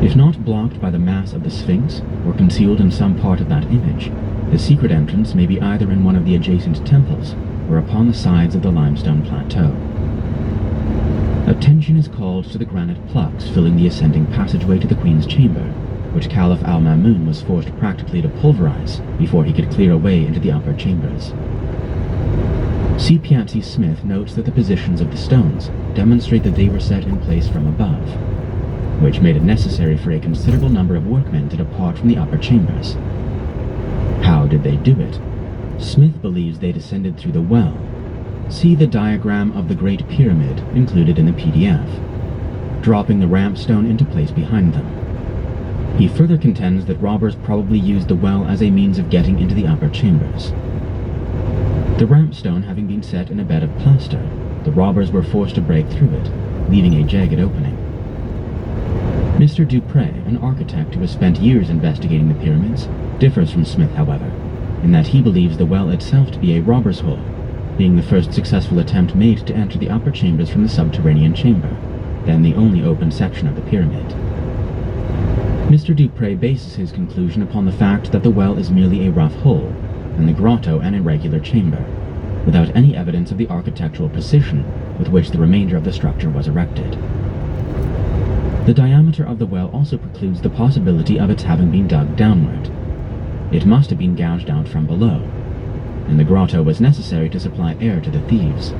If not blocked by the mass of the Sphinx, or concealed in some part of that image, the secret entrance may be either in one of the adjacent temples, or upon the sides of the limestone plateau. Attention is called to the granite plugs filling the ascending passageway to the Queen's chamber, which Caliph al-Ma'mun was forced practically to pulverize before he could clear a way into the upper chambers. C. Piazzi Smith notes that the positions of the stones demonstrate that they were set in place from above, which made it necessary for a considerable number of workmen to depart from the upper chambers. How did they do it? Smith believes they descended through the well. See the diagram of the Great Pyramid included in the PDF, dropping the ramp stone into place behind them. He further contends that robbers probably used the well as a means of getting into the upper chambers. The ramp stone having been set in a bed of plaster, the robbers were forced to break through it, leaving a jagged opening. Mr. Dupre, an architect who has spent years investigating the pyramids, differs from Smith, however, in that he believes the well itself to be a robber's hole, being the first successful attempt made to enter the upper chambers from the subterranean chamber, then the only open section of the pyramid. Mr. Dupre bases his conclusion upon the fact that the well is merely a rough hole, and the grotto an irregular chamber, without any evidence of the architectural precision with which the remainder of the structure was erected. The diameter of the well also precludes the possibility of its having been dug downward. It must have been gouged out from below, and the grotto was necessary to supply air to the thieves.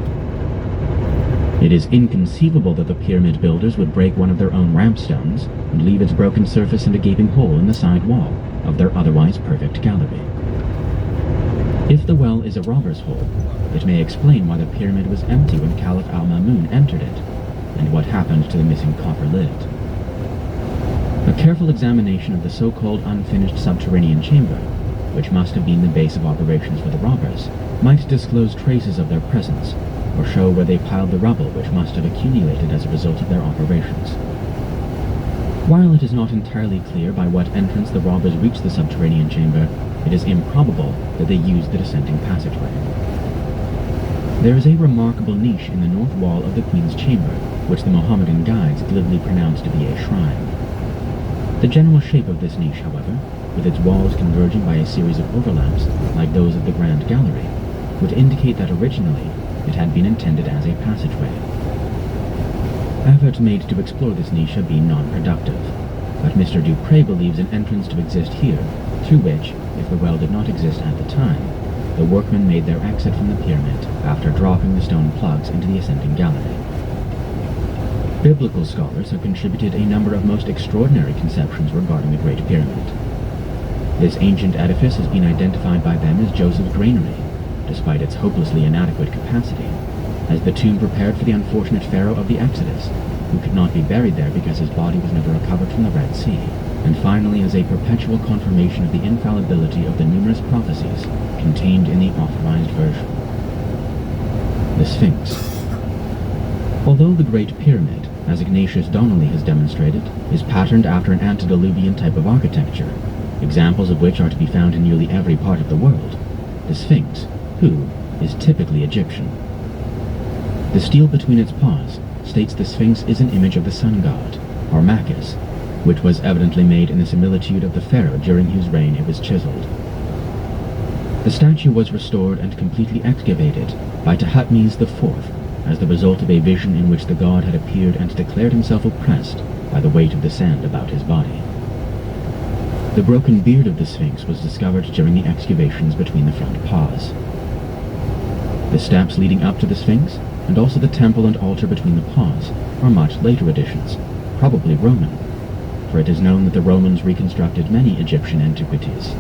It is inconceivable that the pyramid builders would break one of their own ramp stones and leave its broken surface and a gaping hole in the side wall of their otherwise perfect gallery. If the well is a robber's hole, it may explain why the pyramid was empty when Caliph al-Ma'mun entered it, and what happened to the missing copper lid. A careful examination of the so-called unfinished subterranean chamber, which must have been the base of operations for the robbers, might disclose traces of their presence, or show where they piled the rubble which must have accumulated as a result of their operations. While it is not entirely clear by what entrance the robbers reached the subterranean chamber, it is improbable that they used the descending passageway. There is a remarkable niche in the north wall of the Queen's chamber, which the Mohammedan guides glibly pronounce to be a shrine. The general shape of this niche, however, with its walls converging by a series of overlaps, like those of the Grand Gallery, would indicate that originally it had been intended as a passageway. Efforts made to explore this niche have been non-productive, but Mr. Dupre believes an entrance to exist here, through which, if the well did not exist at the time, the workmen made their exit from the pyramid after dropping the stone plugs into the ascending gallery. Biblical scholars have contributed a number of most extraordinary conceptions regarding the Great Pyramid. This ancient edifice has been identified by them as Joseph's granary, despite its hopelessly inadequate capacity, as the tomb prepared for the unfortunate pharaoh of the Exodus, who could not be buried there because his body was never recovered from the Red Sea, and finally as a perpetual confirmation of the infallibility of the numerous prophecies contained in the authorized version. The Sphinx. Although the Great Pyramid, as Ignatius Donnelly has demonstrated, is patterned after an antediluvian type of architecture, examples of which are to be found in nearly every part of the world, the Sphinx, who is typically Egyptian. The stele between its paws states the Sphinx is an image of the sun god, or Makis, which was evidently made in the similitude of the pharaoh during whose reign it was chiseled. The statue was restored and completely excavated by Thutmose IV as the result of a vision in which the god had appeared and declared himself oppressed by the weight of the sand about his body. The broken beard of the Sphinx was discovered during the excavations between the front paws. The steps leading up to the Sphinx, and also the temple and altar between the paws, are much later additions, probably Roman, for it is known that the Romans reconstructed many Egyptian antiquities.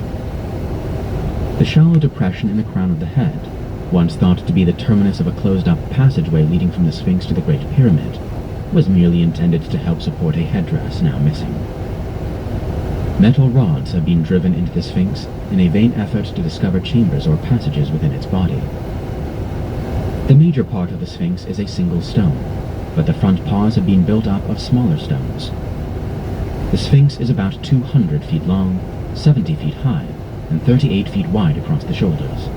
The shallow depression in the crown of the head, once thought to be the terminus of a closed-up passageway leading from the Sphinx to the Great Pyramid, was merely intended to help support a headdress now missing. Metal rods have been driven into the Sphinx in a vain effort to discover chambers or passages within its body. The major part of the Sphinx is a single stone, but the front paws have been built up of smaller stones. The Sphinx is about 200 feet long, 70 feet high, and 38 feet wide across the shoulders.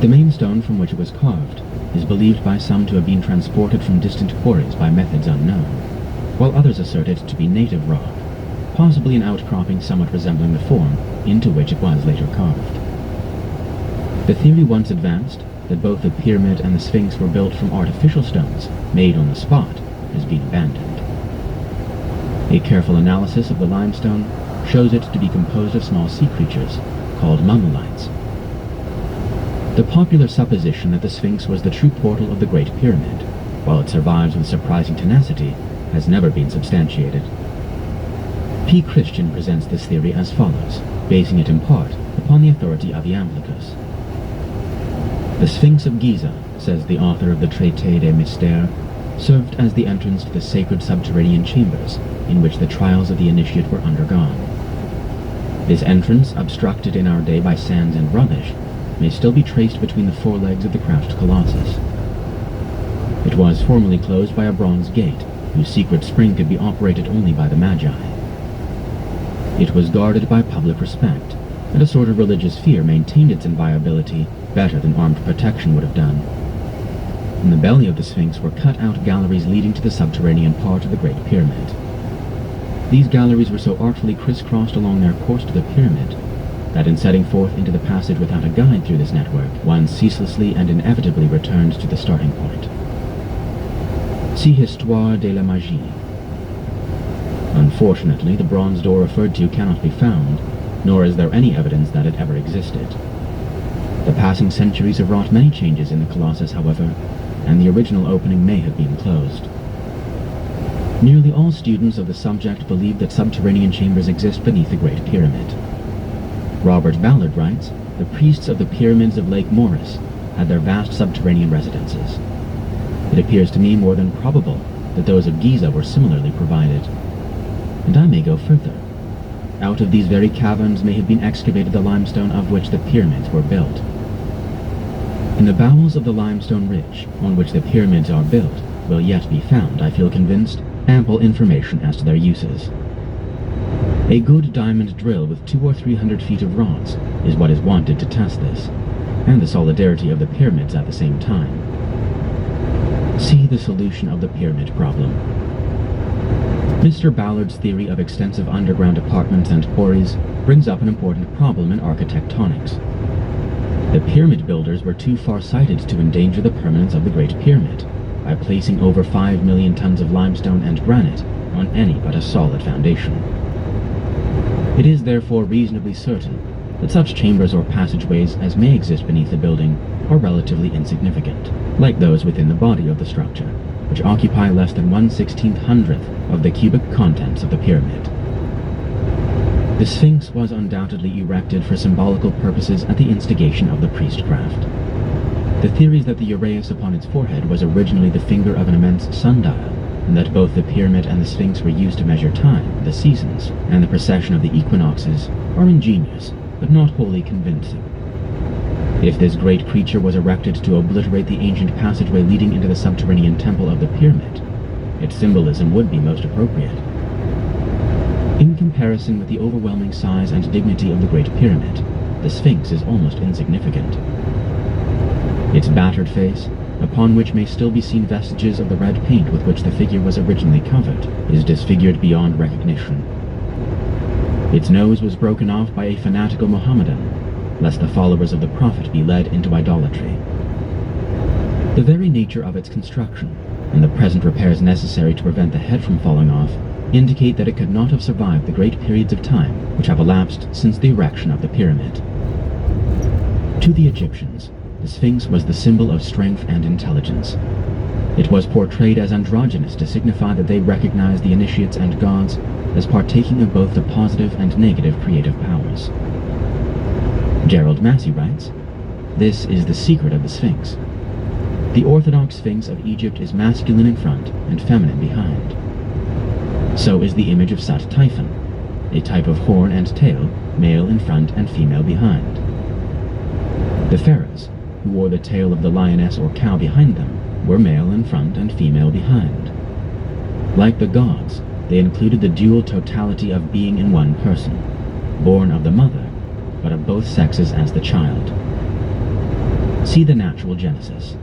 The main stone from which it was carved is believed by some to have been transported from distant quarries by methods unknown, while others assert it to be native rock, possibly an outcropping somewhat resembling the form into which it was later carved. The theory once advanced that both the pyramid and the Sphinx were built from artificial stones made on the spot has been abandoned. A careful analysis of the limestone shows it to be composed of small sea creatures called mummelites. The popular supposition that the Sphinx was the true portal of the Great Pyramid, while it survives with surprising tenacity, has never been substantiated. P. Christian presents this theory as follows, basing it in part upon the authority of Iamblichus. The Sphinx of Giza, says the author of the Traité des Mystères, served as the entrance to the sacred subterranean chambers in which the trials of the initiate were undergone. This entrance, obstructed in our day by sands and rubbish, may still be traced between the forelegs of the crouched colossus. It was formerly closed by a bronze gate, whose secret spring could be operated only by the Magi. It was guarded by public respect, and a sort of religious fear maintained its inviolability better than armed protection would have done. In the belly of the Sphinx were cut-out galleries leading to the subterranean part of the Great Pyramid. These galleries were so artfully crisscrossed along their course to the pyramid that in setting forth into the passage without a guide through this network, one ceaselessly and inevitably returned to the starting point. See Histoire de la Magie. Unfortunately, the bronze door referred to cannot be found, nor is there any evidence that it ever existed. The passing centuries have wrought many changes in the Colossus, however, and the original opening may have been closed. Nearly all students of the subject believe that subterranean chambers exist beneath the Great Pyramid. Robert Ballard writes, the priests of the pyramids of Lake Moeris had their vast subterranean residences. It appears to me more than probable that those of Giza were similarly provided. And I may go further. Out of these very caverns may have been excavated the limestone of which the pyramids were built. In the bowels of the limestone ridge on which the pyramids are built will yet be found, I feel convinced, ample information as to their uses. A good diamond drill with 200 or 300 feet of rods is what is wanted to test this, and the solidarity of the pyramids at the same time. See the solution of the pyramid problem. Mr. Ballard's theory of extensive underground apartments and quarries brings up an important problem in architectonics. The pyramid builders were too far-sighted to endanger the permanence of the Great Pyramid by placing over 5 million tons of limestone and granite on any but a solid foundation. It is therefore reasonably certain that such chambers or passageways as may exist beneath the building are relatively insignificant, like those within the body of the structure, which occupy less than 1/1600th of the cubic contents of the pyramid. The Sphinx was undoubtedly erected for symbolical purposes at the instigation of the priestcraft. The theories that the uraeus upon its forehead was originally the finger of an immense sundial, and that both the pyramid and the Sphinx were used to measure time, the seasons, and the precession of the equinoxes, are ingenious, but not wholly convincing. If this great creature was erected to obliterate the ancient passageway leading into the subterranean temple of the pyramid, its symbolism would be most appropriate. In comparison with the overwhelming size and dignity of the Great Pyramid, the Sphinx is almost insignificant. Its battered face, upon which may still be seen vestiges of the red paint with which the figure was originally covered, is disfigured beyond recognition. Its nose was broken off by a fanatical Mohammedan, lest the followers of the Prophet be led into idolatry. The very nature of its construction, and the present repairs necessary to prevent the head from falling off, indicate that it could not have survived the great periods of time which have elapsed since the erection of the pyramid. To the Egyptians, the Sphinx was the symbol of strength and intelligence. It was portrayed as androgynous to signify that they recognized the initiates and gods as partaking of both the positive and negative creative powers. Gerald Massey writes, "This is the secret of the Sphinx. The Orthodox Sphinx of Egypt is masculine in front and feminine behind. So is the image of Sat Typhon, a type of horn and tail, male in front and female behind. The pharaohs, who wore the tail of the lioness or cow behind them, were male in front and female behind. Like the gods, they included the dual totality of being in one person, born of the mother, but of both sexes as the child. See the natural genesis."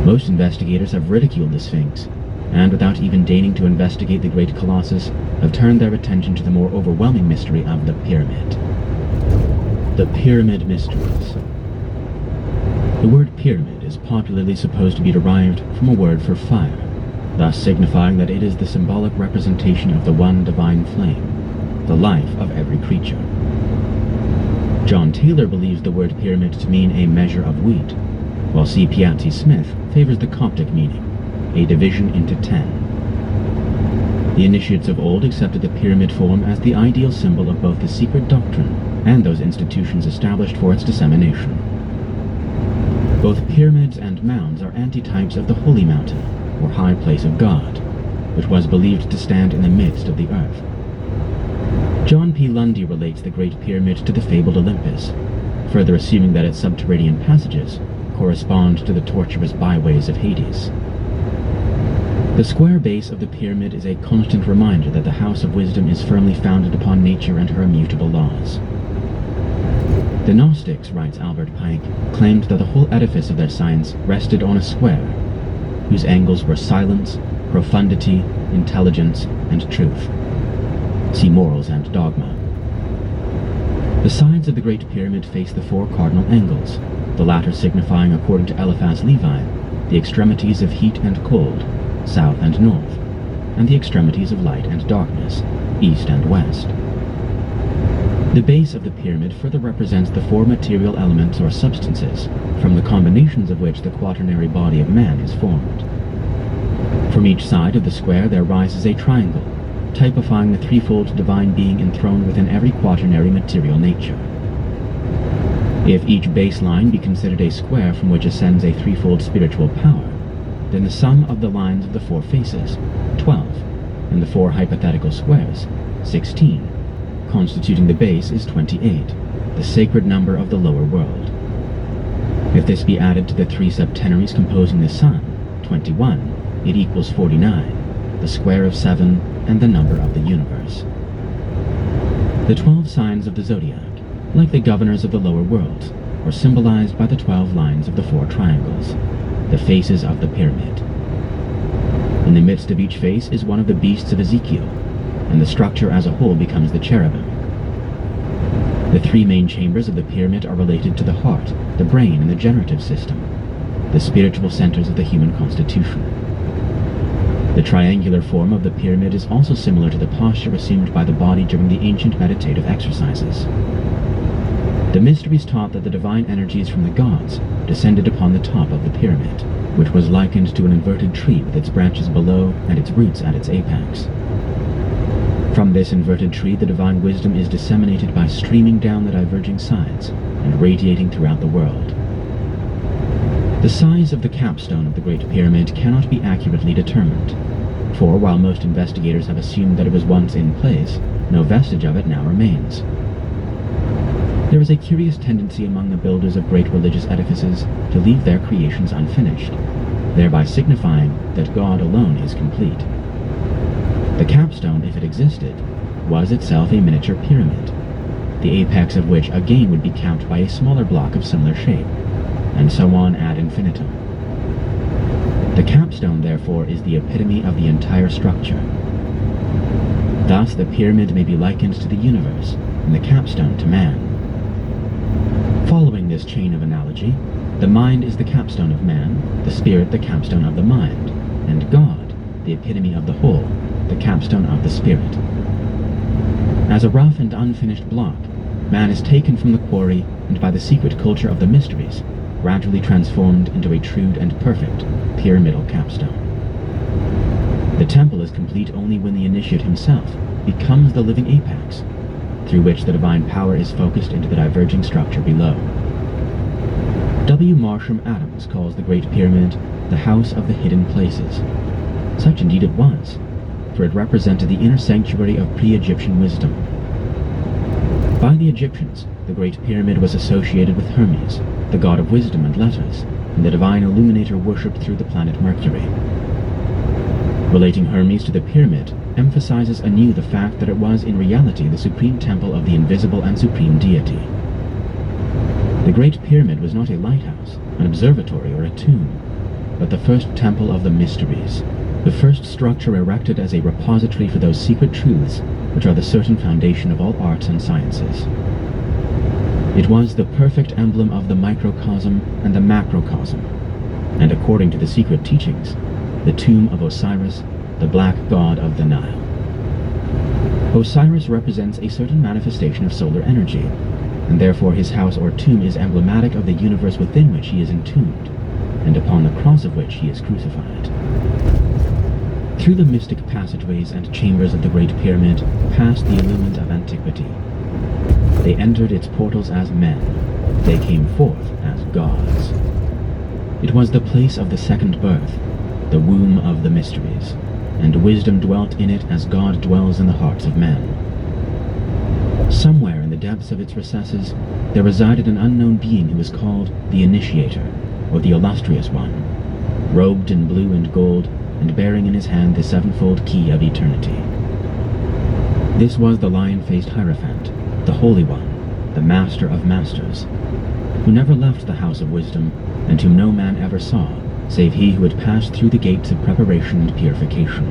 Most investigators have ridiculed the Sphinx, and without even deigning to investigate the great colossus, have turned their attention to the more overwhelming mystery of the pyramid. The Pyramid Mysteries. The word pyramid is popularly supposed to be derived from a word for fire, thus signifying that it is the symbolic representation of the one divine flame, the life of every creature. John Taylor believes the word pyramid to mean a measure of wheat, while C. Piazzi Smith favors the Coptic meaning, a division into 10. The initiates of old accepted the pyramid form as the ideal symbol of both the secret doctrine and those institutions established for its dissemination. Both pyramids and mounds are antitypes of the Holy Mountain, or high place of God, which was believed to stand in the midst of the earth. John P. Lundy relates the Great Pyramid to the fabled Olympus, further assuming that its subterranean passages correspond to the tortuous byways of Hades. The square base of the pyramid is a constant reminder that the House of Wisdom is firmly founded upon nature and her immutable laws. The Gnostics, writes Albert Pike, claimed that the whole edifice of their science rested on a square, whose angles were silence, profundity, intelligence, and truth. See Morals and Dogma. The sides of the Great Pyramid face the four cardinal angles, the latter signifying, according to Eliphas Levi, the extremities of heat and cold, south and north, and the extremities of light and darkness, east and west. The base of the pyramid further represents the four material elements or substances, from the combinations of which the quaternary body of man is formed. From each side of the square there rises a triangle, typifying the threefold divine being enthroned within every quaternary material nature. If each baseline be considered a square from which ascends a threefold spiritual power, then the sum of the lines of the four faces, 12, and the four hypothetical squares, 16, constituting the base is 28, the sacred number of the lower world. If this be added to the three septenaries composing the sun, 21, it equals 49, the square of 7, and the number of the universe. The 12 signs of the zodiac, like the governors of the lower worlds, are symbolized by the 12 lines of the four triangles, the faces of the pyramid. In the midst of each face is one of the beasts of Ezekiel, and the structure as a whole becomes the cherubim. The three main chambers of the pyramid are related to the heart, the brain, and the generative system, the spiritual centers of the human constitution. The triangular form of the pyramid is also similar to the posture assumed by the body during the ancient meditative exercises. The mysteries taught that the divine energies from the gods descended upon the top of the pyramid, which was likened to an inverted tree with its branches below and its roots at its apex. From this inverted tree, the divine wisdom is disseminated by streaming down the diverging sides and radiating throughout the world. The size of the capstone of the Great Pyramid cannot be accurately determined, for while most investigators have assumed that it was once in place, no vestige of it now remains. There is a curious tendency among the builders of great religious edifices to leave their creations unfinished, thereby signifying that God alone is complete. The capstone, if it existed, was itself a miniature pyramid, the apex of which again would be capped by a smaller block of similar shape, and so on ad infinitum. The capstone, therefore, is the epitome of the entire structure. Thus, the pyramid may be likened to the universe, and the capstone to man. Following this chain of analogy, the mind is the capstone of man, the spirit the capstone of the mind, and God, the epitome of the whole, the capstone of the spirit. As a rough and unfinished block, man is taken from the quarry and by the secret culture of the mysteries, gradually transformed into a true and perfect pyramidal capstone. The temple is complete only when the initiate himself becomes the living apex, through which the divine power is focused into the diverging structure below. W. Marsham Adams calls the Great Pyramid the House of the Hidden Places. Such indeed it was, for it represented the inner sanctuary of pre-Egyptian wisdom. By the Egyptians, the Great Pyramid was associated with Hermes, the god of wisdom and letters, and the divine illuminator worshipped through the planet Mercury. Relating Hermes to the pyramid emphasizes anew the fact that it was in reality the supreme temple of the invisible and supreme deity. The Great Pyramid was not a lighthouse, an observatory, or a tomb, but the first temple of the mysteries, the first structure erected as a repository for those secret truths which are the certain foundation of all arts and sciences. It was the perfect emblem of the microcosm and the macrocosm, and according to the secret teachings, the Tomb of Osiris, the black god of the Nile. Osiris represents a certain manifestation of solar energy, and therefore his house or tomb is emblematic of the universe within which he is entombed, and upon the cross of which he is crucified. Through the mystic passageways and chambers of the Great Pyramid passed the illumined of antiquity. They entered its portals as men. They came forth as gods. It was the place of the second birth, the womb of the mysteries, and wisdom dwelt in it as God dwells in the hearts of men. Somewhere in the depths of its recesses, there resided an unknown being who was called the Initiator, or the Illustrious One, robed in blue and gold, and bearing in his hand the sevenfold key of eternity. This was the lion-faced Hierophant, the Holy One, the Master of Masters, who never left the House of Wisdom, and whom no man ever saw, save he who had passed through the gates of preparation and purification.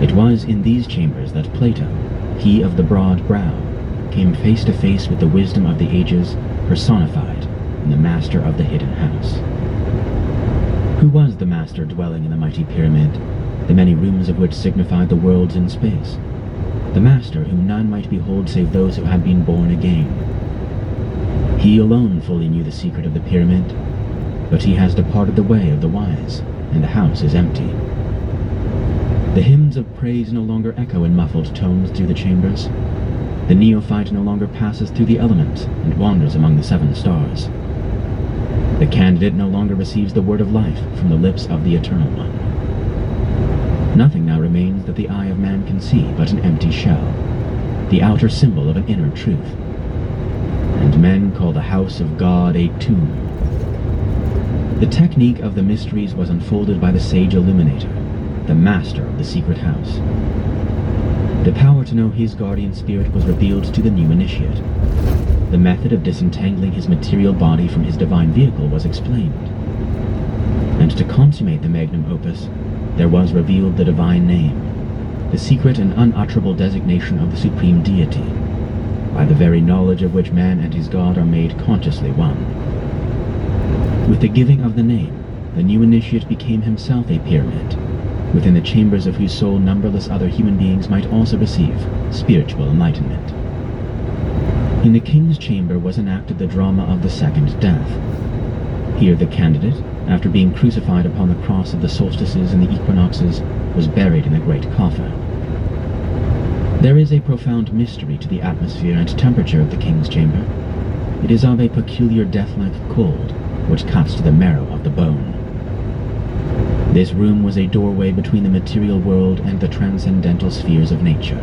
It was in these chambers that Plato, he of the broad brow, came face to face with the wisdom of the ages, personified in the Master of the Hidden House. Who was the Master dwelling in the mighty pyramid, the many rooms of which signified the worlds in space? The Master whom none might behold save those who had been born again. He alone fully knew the secret of the pyramid, but he has departed the way of the wise, and the house is empty. The hymns of praise no longer echo in muffled tones through the chambers. The neophyte no longer passes through the elements and wanders among the seven stars. The candidate no longer receives the word of life from the lips of the Eternal One. Nothing now remains that the eye of man can see but an empty shell, the outer symbol of an inner truth. And men call the house of God a tomb. The technique of the mysteries was unfolded by the sage illuminator, the master of the secret house. The power to know his guardian spirit was revealed to the new initiate. The method of disentangling his material body from his divine vehicle was explained. And to consummate the magnum opus, there was revealed the divine name, the secret and unutterable designation of the supreme deity, by the very knowledge of which man and his God are made consciously one. With the giving of the name, the new initiate became himself a pyramid, within the chambers of whose soul numberless other human beings might also receive spiritual enlightenment. In the king's chamber was enacted the drama of the second death. Here the candidate, after being crucified upon the cross of the solstices and the equinoxes, was buried in a great coffin. There is a profound mystery to the atmosphere and temperature of the king's chamber. It is of a peculiar death-like cold, which cuts to the marrow of the bone. This room was a doorway between the material world and the transcendental spheres of nature.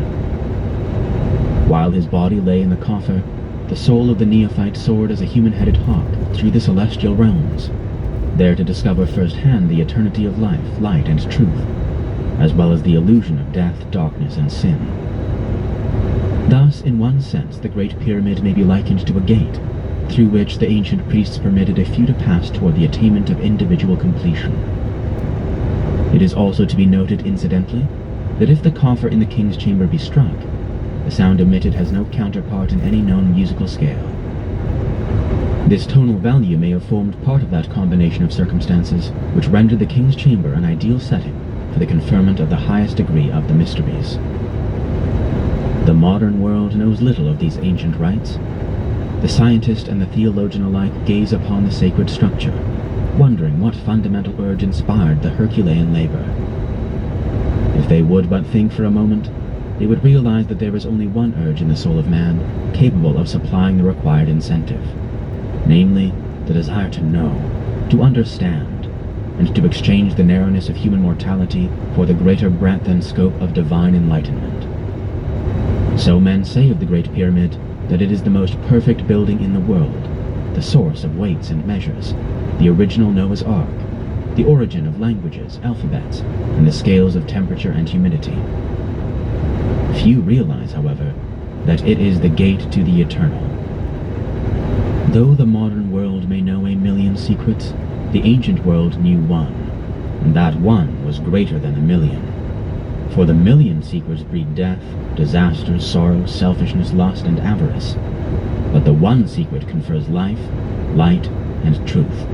While his body lay in the coffer, the soul of the neophyte soared as a human-headed hawk through the celestial realms, there to discover firsthand the eternity of life, light, and truth. as well as the illusion of death, darkness, and sin. Thus, in one sense, the Great Pyramid may be likened to a gate, through which the ancient priests permitted a few to pass toward the attainment of individual completion. It is also to be noted, incidentally, that if the coffer in the king's chamber be struck, the sound emitted has no counterpart in any known musical scale. This tonal value may have formed part of that combination of circumstances which rendered the king's chamber an ideal setting for the conferment of the highest degree of the mysteries. The modern world knows little of these ancient rites. The scientist and the theologian alike gaze upon the sacred structure, wondering what fundamental urge inspired the Herculean labor. If they would but think for a moment, they would realize that there is only one urge in the soul of man capable of supplying the required incentive, namely, the desire to know, to understand, and to exchange the narrowness of human mortality for the greater breadth and scope of divine enlightenment. So men say of the Great Pyramid that it is the most perfect building in the world, the source of weights and measures, the original Noah's Ark, the origin of languages, alphabets, and the scales of temperature and humidity. Few realize, however, that it is the gate to the eternal. Though the modern world may know 1,000,000 secrets, the ancient world knew one, and that one was greater than 1,000,000. For the 1,000,000 secrets breed death, disaster, sorrow, selfishness, lust, and avarice. But the one secret confers life, light, and truth.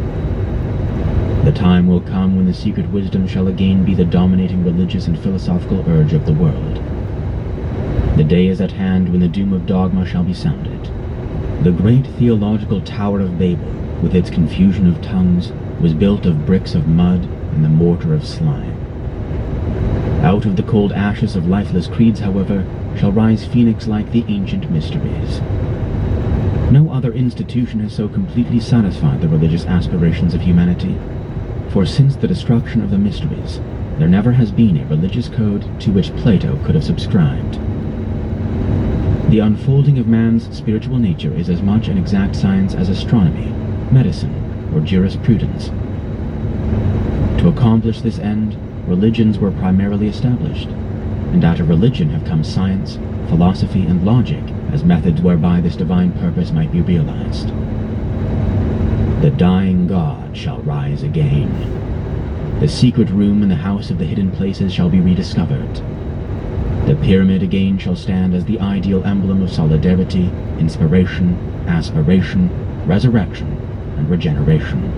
The time will come when the secret wisdom shall again be the dominating religious and philosophical urge of the world. The day is at hand when the doom of dogma shall be sounded. The great theological Tower of Babel, with its confusion of tongues, was built of bricks of mud and the mortar of slime. Out of the cold ashes of lifeless creeds, however, shall rise Phoenix like the ancient mysteries. No other institution has so completely satisfied the religious aspirations of humanity, for since the destruction of the mysteries, there never has been a religious code to which Plato could have subscribed. The unfolding of man's spiritual nature is as much an exact science as astronomy, medicine, or jurisprudence. To accomplish this end, religions were primarily established, and out of religion have come science, philosophy, and logic as methods whereby this divine purpose might be realized. The dying god shall rise again. The secret room in the house of the hidden places shall be rediscovered. The pyramid again shall stand as the ideal emblem of solidarity, inspiration, aspiration, resurrection, and regeneration.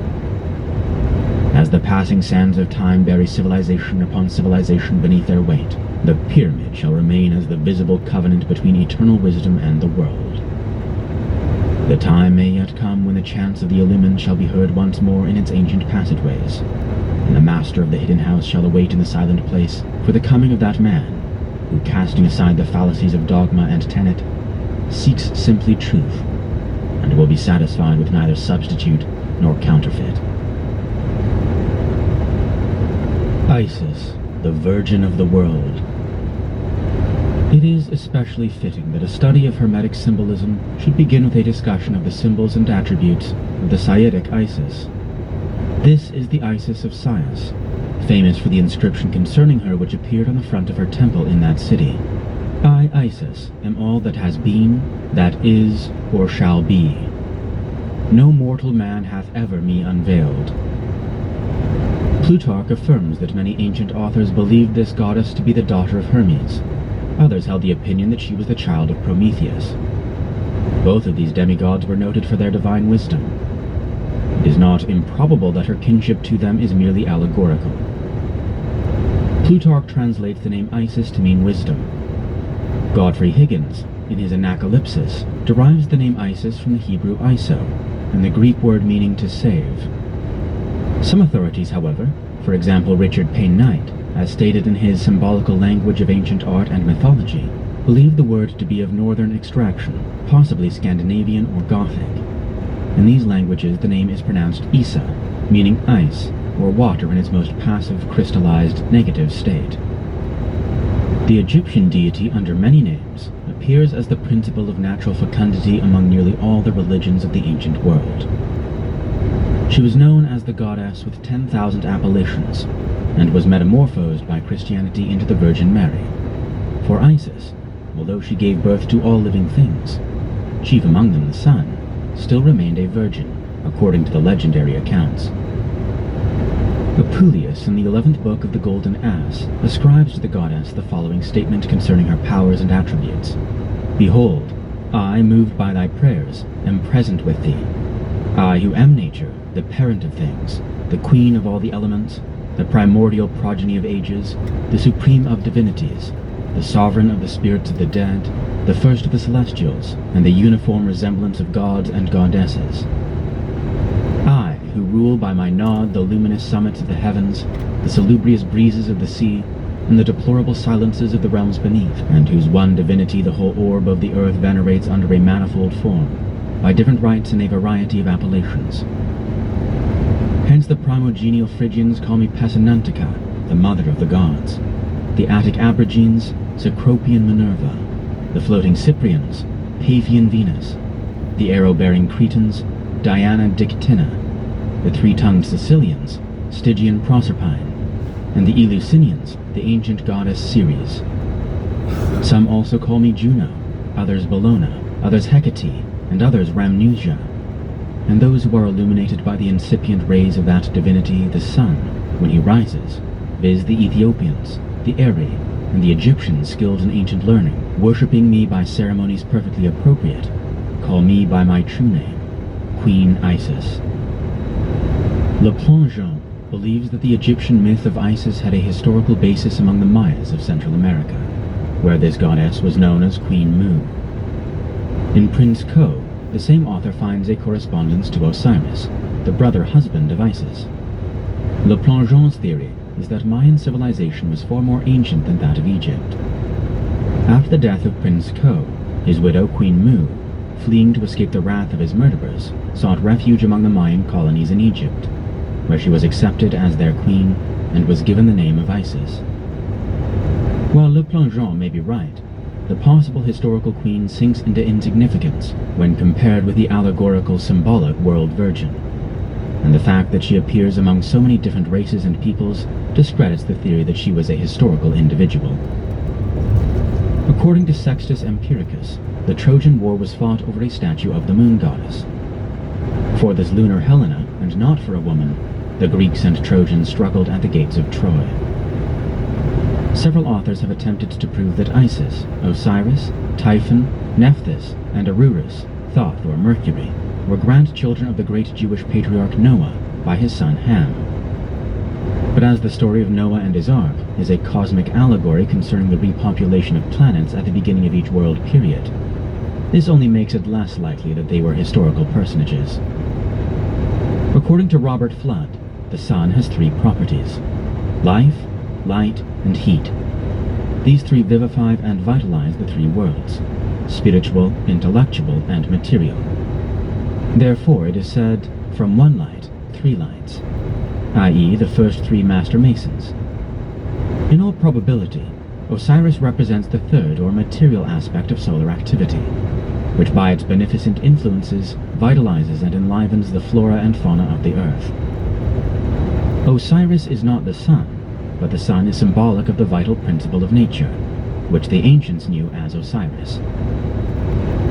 As the passing sands of time bury civilization upon civilization beneath their weight, the pyramid shall remain as the visible covenant between eternal wisdom and the world. The time may yet come when the chants of the illumined shall be heard once more in its ancient passageways, and the master of the hidden house shall await in the silent place for the coming of that man, who, casting aside the fallacies of dogma and tenet, seeks simply truth, and will be satisfied with neither substitute nor counterfeit. Isis, the Virgin of the World. It is especially fitting that a study of Hermetic symbolism should begin with a discussion of the symbols and attributes of the Saitic Isis. This is the Isis of Sais, famous for the inscription concerning her which appeared on the front of her temple in that city. I, Isis, am all that has been, that is, or shall be. No mortal man hath ever me unveiled. Plutarch affirms that many ancient authors believed this goddess to be the daughter of Hermes. Others held the opinion that she was the child of Prometheus. Both of these demigods were noted for their divine wisdom. It is not improbable that her kinship to them is merely allegorical. Plutarch translates the name Isis to mean wisdom. Godfrey Higgins, in his Anacalypsis, derives the name Isis from the Hebrew iso, and the Greek word meaning to save. Some authorities, however, for example Richard Payne Knight, as stated in his Symbolical Language of Ancient Art and Mythology, believe the word to be of northern extraction, possibly Scandinavian or Gothic. In these languages the name is pronounced Isa, meaning ice, or water in its most passive, crystallized, negative state. The Egyptian deity under many names appears as the principle of natural fecundity among nearly all the religions of the ancient world. She was known as the goddess with 10,000 appellations, and was metamorphosed by Christianity into the Virgin Mary. For Isis, although she gave birth to all living things, chief among them the sun, still remained a virgin, according to the legendary accounts. Apuleius, in the 11th book of the Golden Ass, ascribes to the goddess the following statement concerning her powers and attributes. Behold, I, moved by thy prayers, am present with thee. I who am nature, the parent of things, the queen of all the elements, the primordial progeny of ages, the supreme of divinities, the sovereign of the spirits of the dead, the first of the celestials, and the uniform resemblance of gods and goddesses. I, who rule by my nod the luminous summits of the heavens, the salubrious breezes of the sea, and the deplorable silences of the realms beneath, and whose one divinity the whole orb of the earth venerates under a manifold form, by different rites and a variety of appellations. Hence the primogenial Phrygians call me Pessinuntica, the mother of the gods, the Attic Aborigines, Cecropian Minerva, the floating Cyprians, Paphian Venus, the arrow-bearing Cretans, Diana Dictina, the three-tongued Sicilians, Stygian Proserpine, and the Eleusinians, the ancient goddess Ceres. Some also call me Juno, others Bellona, others Hecate, and others Rhamnusia, and those who are illuminated by the incipient rays of that divinity, the sun, when he rises, viz. The Ethiopians, the Eri, and the Egyptians skilled in ancient learning, worshipping me by ceremonies perfectly appropriate, call me by my true name, Queen Isis. Le Plongeon believes that the Egyptian myth of Isis had a historical basis among the Mayas of Central America, where this goddess was known as Queen Mu. In Prince Ko, the same author finds a correspondence to Osiris, the brother-husband of Isis. Le Plongeon's theory is that Mayan civilization was far more ancient than that of Egypt. After the death of Prince Ko, his widow Queen Mu, fleeing to escape the wrath of his murderers, sought refuge among the Mayan colonies in Egypt, where she was accepted as their queen and was given the name of Isis. While Le Plongeon may be right, the possible historical queen sinks into insignificance when compared with the allegorical symbolic world virgin, and the fact that she appears among so many different races and peoples discredits the theory that she was a historical individual. According to Sextus Empiricus, the Trojan War was fought over a statue of the moon goddess. For this lunar Helena, and not for a woman, the Greeks and Trojans struggled at the gates of Troy. Several authors have attempted to prove that Isis, Osiris, Typhon, Nephthys, and Arurus, Thoth or Mercury, were grandchildren of the great Jewish patriarch Noah by his son Ham. But as the story of Noah and his ark is a cosmic allegory concerning the repopulation of planets at the beginning of each world period, this only makes it less likely that they were historical personages. According to Robert Flood, the sun has three properties: life, light, and heat. These three vivify and vitalize the three worlds: spiritual, intellectual, and material. Therefore, it is said, from one light, three lights, i.e. the first three master masons. In all probability, Osiris represents the third or material aspect of solar activity, which by its beneficent influences vitalizes and enlivens the flora and fauna of the earth. Osiris is not the sun, but the sun is symbolic of the vital principle of nature, which the ancients knew as Osiris.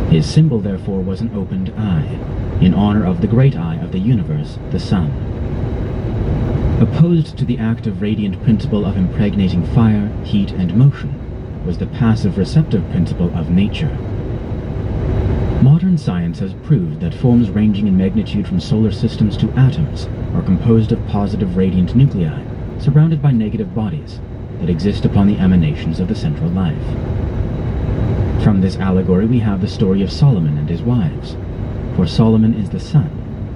His symbol, therefore, was an opened eye, in honor of the great eye of the universe, the sun. Opposed to the active radiant principle of impregnating fire, heat, and motion was the passive receptive principle of nature. Modern science has proved that forms ranging in magnitude from solar systems to atoms are composed of positive radiant nuclei surrounded by negative bodies that exist upon the emanations of the central life. From this allegory we have the story of Solomon and his wives, for Solomon is the sun,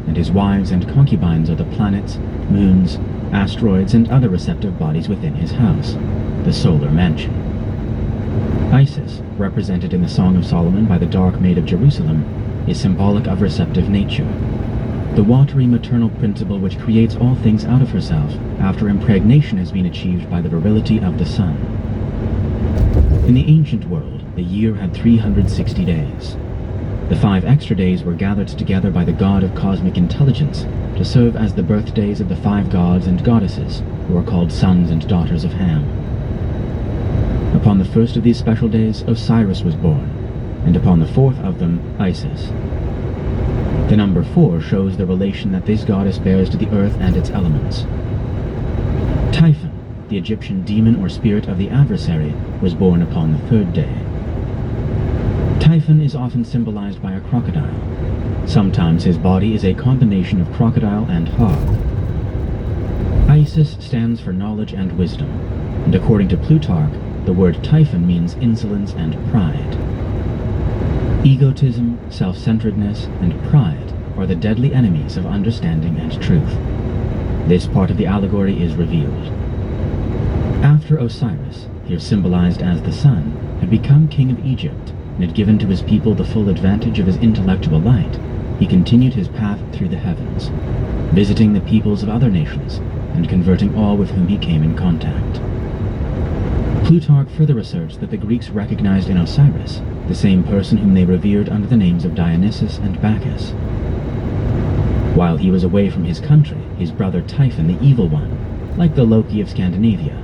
and his wives and concubines are the planets, moons, asteroids, and other receptive bodies within his house, the solar mansion. Isis, represented in the Song of Solomon by the Dark Maid of Jerusalem, is symbolic of receptive nature, the watery maternal principle which creates all things out of herself after impregnation has been achieved by the virility of the sun. In the ancient world, the year had 360 days. The 5 extra days were gathered together by the god of cosmic intelligence to serve as the birthdays of the 5 gods and goddesses who are called sons and daughters of Ham. Upon the first of these special days, Osiris was born, and upon the 4th of them, Isis. The number 4 shows the relation that this goddess bears to the earth and its elements. Typhon, the Egyptian demon or spirit of the adversary, was born upon the 3rd day. Typhon is often symbolized by a crocodile. Sometimes his body is a combination of crocodile and hog. Isis stands for knowledge and wisdom, and according to Plutarch, the word Typhon means insolence and pride. Egotism, self-centeredness, and pride are the deadly enemies of understanding and truth. This part of the allegory is revealed. After Osiris, here symbolized as the sun, had become king of Egypt and had given to his people the full advantage of his intellectual light, he continued his path through the heavens, visiting the peoples of other nations and converting all with whom he came in contact. Plutarch further asserts that the Greeks recognized in Osiris the same person whom they revered under the names of Dionysus and Bacchus. While he was away from his country, his brother Typhon, the Evil One, like the Loki of Scandinavia,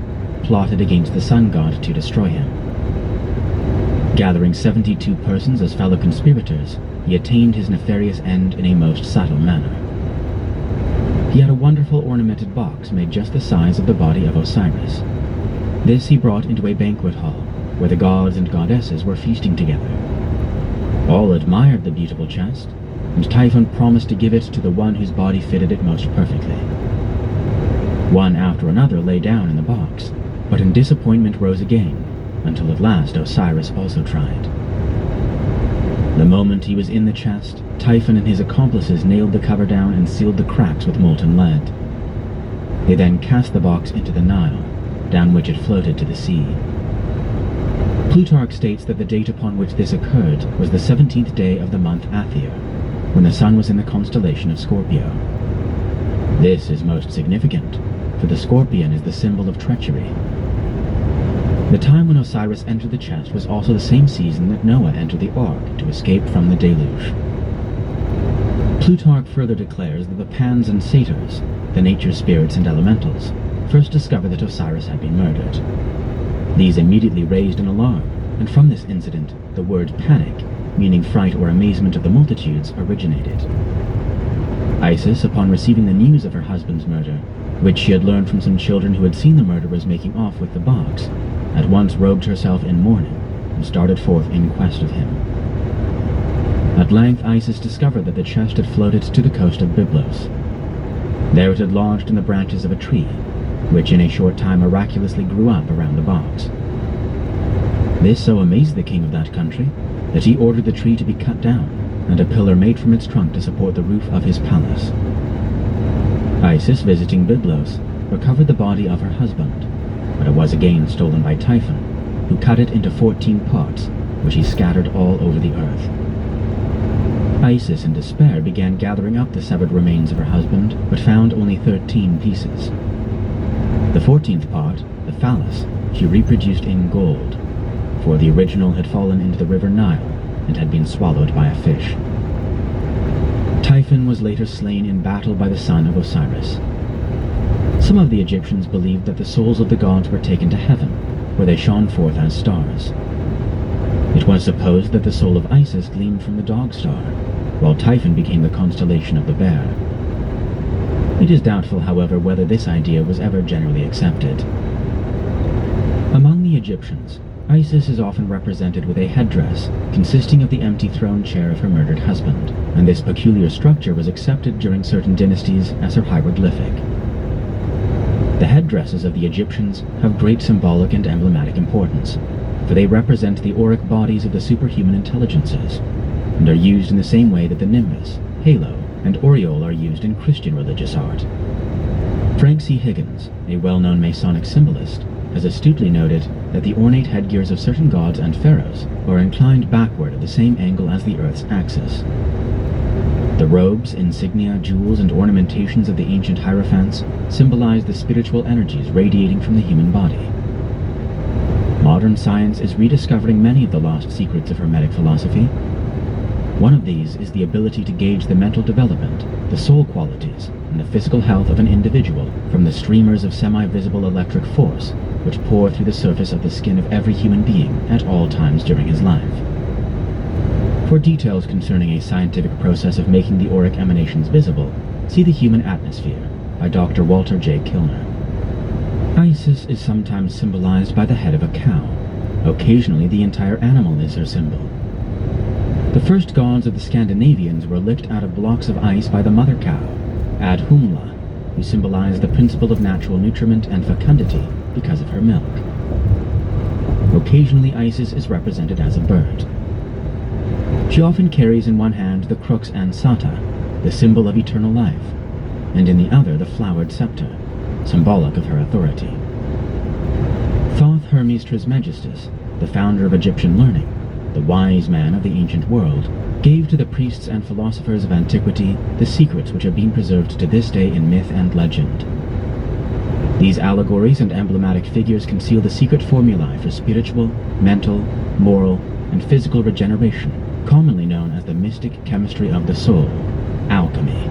plotted against the sun god to destroy him. Gathering 72 persons as fellow conspirators, he attained his nefarious end in a most subtle manner. He had a wonderful ornamented box made just the size of the body of Osiris. This he brought into a banquet hall, where the gods and goddesses were feasting together. All admired the beautiful chest, and Typhon promised to give it to the one whose body fitted it most perfectly. One after another lay down in the box, but in disappointment rose again, until at last Osiris also tried. The moment he was in the chest, Typhon and his accomplices nailed the cover down and sealed the cracks with molten lead. They then cast the box into the Nile, down which it floated to the sea. Plutarch states that the date upon which this occurred was the 17th day of the month Athir, when the sun was in the constellation of Scorpio. This is most significant, for the scorpion is the symbol of treachery. The time when Osiris entered the chest was also the same season that Noah entered the ark to escape from the deluge. Plutarch further declares that the Pans and Satyrs, the nature spirits and elementals, first discovered that Osiris had been murdered. These immediately raised an alarm, and from this incident, the word panic, meaning fright or amazement of the multitudes, originated. Isis, upon receiving the news of her husband's murder, which she had learned from some children who had seen the murderers making off with the box, at once robed herself in mourning and started forth in quest of him. At length Isis discovered that the chest had floated to the coast of Byblos. There it had lodged in the branches of a tree, which in a short time miraculously grew up around the box. This so amazed the king of that country that he ordered the tree to be cut down and a pillar made from its trunk to support the roof of his palace. Isis, visiting Byblos, recovered the body of her husband, but it was again stolen by Typhon, who cut it into 14 parts, which he scattered all over the earth. Isis, in despair, began gathering up the severed remains of her husband, but found only 13 pieces. The 14th part, the phallus, she reproduced in gold, for the original had fallen into the river Nile and had been swallowed by a fish. Typhon was later slain in battle by the son of Osiris. Some of the Egyptians believed that the souls of the gods were taken to heaven, where they shone forth as stars. It was supposed that the soul of Isis gleamed from the dog star, while Typhon became the constellation of the bear. It is doubtful, however, whether this idea was ever generally accepted. Among the Egyptians, Isis is often represented with a headdress consisting of the empty throne chair of her murdered husband, and this peculiar structure was accepted during certain dynasties as her hieroglyphic. The headdresses of the Egyptians have great symbolic and emblematic importance, for they represent the auric bodies of the superhuman intelligences, and are used in the same way that the nimbus, halo, and aureole are used in Christian religious art. Frank C. Higgins, a well-known Masonic symbolist, has astutely noted that the ornate headgears of certain gods and pharaohs are inclined backward at the same angle as the Earth's axis. The robes, insignia, jewels, and ornamentations of the ancient hierophants symbolize the spiritual energies radiating from the human body. Modern science is rediscovering many of the lost secrets of Hermetic philosophy. One of these is the ability to gauge the mental development, the soul qualities, and the physical health of an individual from the streamers of semi-visible electric force which pour through the surface of the skin of every human being at all times during his life. For details concerning a scientific process of making the auric emanations visible, see The Human Atmosphere by Dr. Walter J. Kilner. Isis is sometimes symbolized by the head of a cow. Occasionally, the entire animal is her symbol. The first gods of the Scandinavians were licked out of blocks of ice by the mother cow, Adhumla, who symbolized the principle of natural nutriment and fecundity because of her milk. Occasionally, Isis is represented as a bird. She often carries in one hand the crux ansata, the symbol of eternal life, and in the other the flowered scepter, symbolic of her authority. Thoth Hermes Trismegistus, the founder of Egyptian learning, the wise man of the ancient world, gave to the priests and philosophers of antiquity the secrets which have been preserved to this day in myth and legend. These allegories and emblematic figures conceal the secret formulae for spiritual, mental, moral, and physical regeneration, commonly known as the mystic chemistry of the soul, alchemy.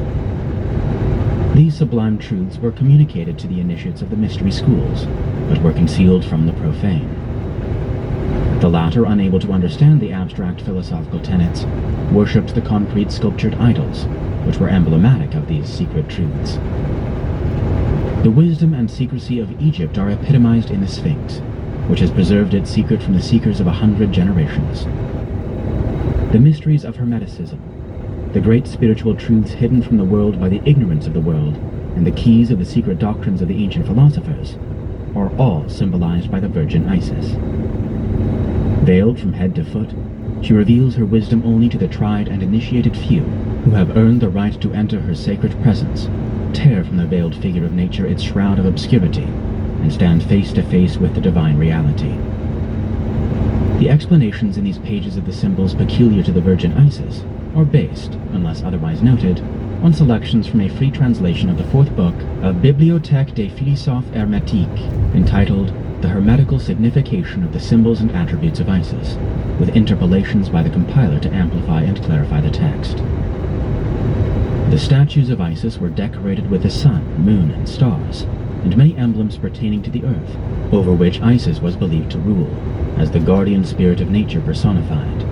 These sublime truths were communicated to the initiates of the mystery schools, but were concealed from the profane. The latter, unable to understand the abstract philosophical tenets, worshipped the concrete sculptured idols, which were emblematic of these secret truths. The wisdom and secrecy of Egypt are epitomized in the Sphinx, which has preserved its secret from the seekers of 100 generations. The mysteries of Hermeticism, the great spiritual truths hidden from the world by the ignorance of the world, and the keys of the secret doctrines of the ancient philosophers, are all symbolized by the Virgin Isis. Veiled from head to foot, she reveals her wisdom only to the tried and initiated few who have earned the right to enter her sacred presence, tear from the veiled figure of nature its shroud of obscurity, and stand face to face with the divine reality. The explanations in these pages of the symbols peculiar to the Virgin Isis are based, unless otherwise noted, on selections from a free translation of the fourth book of Bibliothèque des Philosophes Hermétiques, entitled The Hermetical Signification of the Symbols and Attributes of Isis, with interpolations by the compiler to amplify and clarify the text. The statues of Isis were decorated with the sun, moon, and stars, and many emblems pertaining to the earth, over which Isis was believed to rule, as the guardian spirit of nature personified.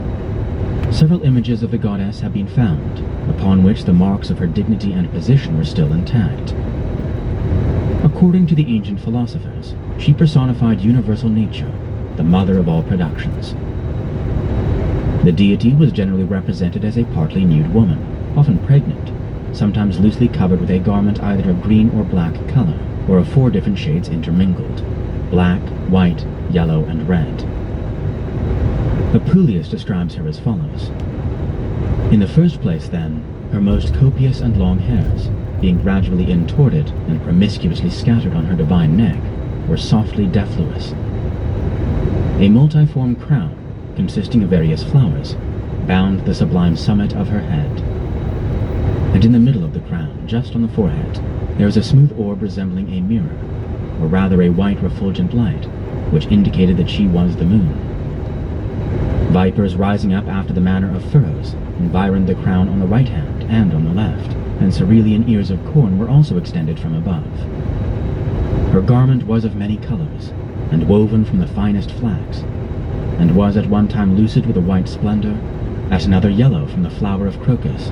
Several images of the goddess have been found, upon which the marks of her dignity and position were still intact. According to the ancient philosophers, she personified universal nature, the mother of all productions. The deity was generally represented as a partly nude woman, often pregnant, sometimes loosely covered with a garment either of green or black color, or of 4 different shades intermingled: black, white, yellow, and red. Apuleius describes her as follows. In the first place, then, her most copious and long hairs, being gradually intorted and promiscuously scattered on her divine neck, were softly defluous. A multiform crown, consisting of various flowers, bound the sublime summit of her head. And in the middle of the crown, just on the forehead, there is a smooth orb resembling a mirror, or rather a white refulgent light, which indicated that she was the moon. Vipers rising up after the manner of furrows environed the crown on the right hand and on the left, and cerulean ears of corn were also extended from above. Her garment was of many colors, and woven from the finest flax, and was at one time lucid with a white splendor, at another yellow from the flower of crocus,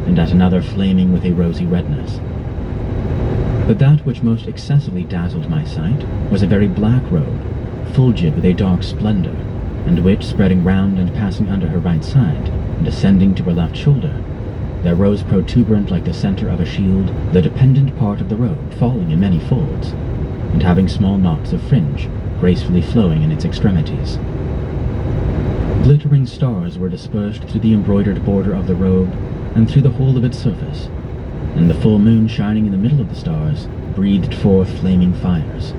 and at another flaming with a rosy redness. But that which most excessively dazzled my sight was a very black robe, fulgid with a dark splendor, and which, spreading round and passing under her right side, and ascending to her left shoulder, there rose protuberant like the center of a shield, the dependent part of the robe falling in many folds, and having small knots of fringe, gracefully flowing in its extremities. Glittering stars were dispersed through the embroidered border of the robe, and through the whole of its surface, and the full moon shining in the middle of the stars breathed forth flaming fires.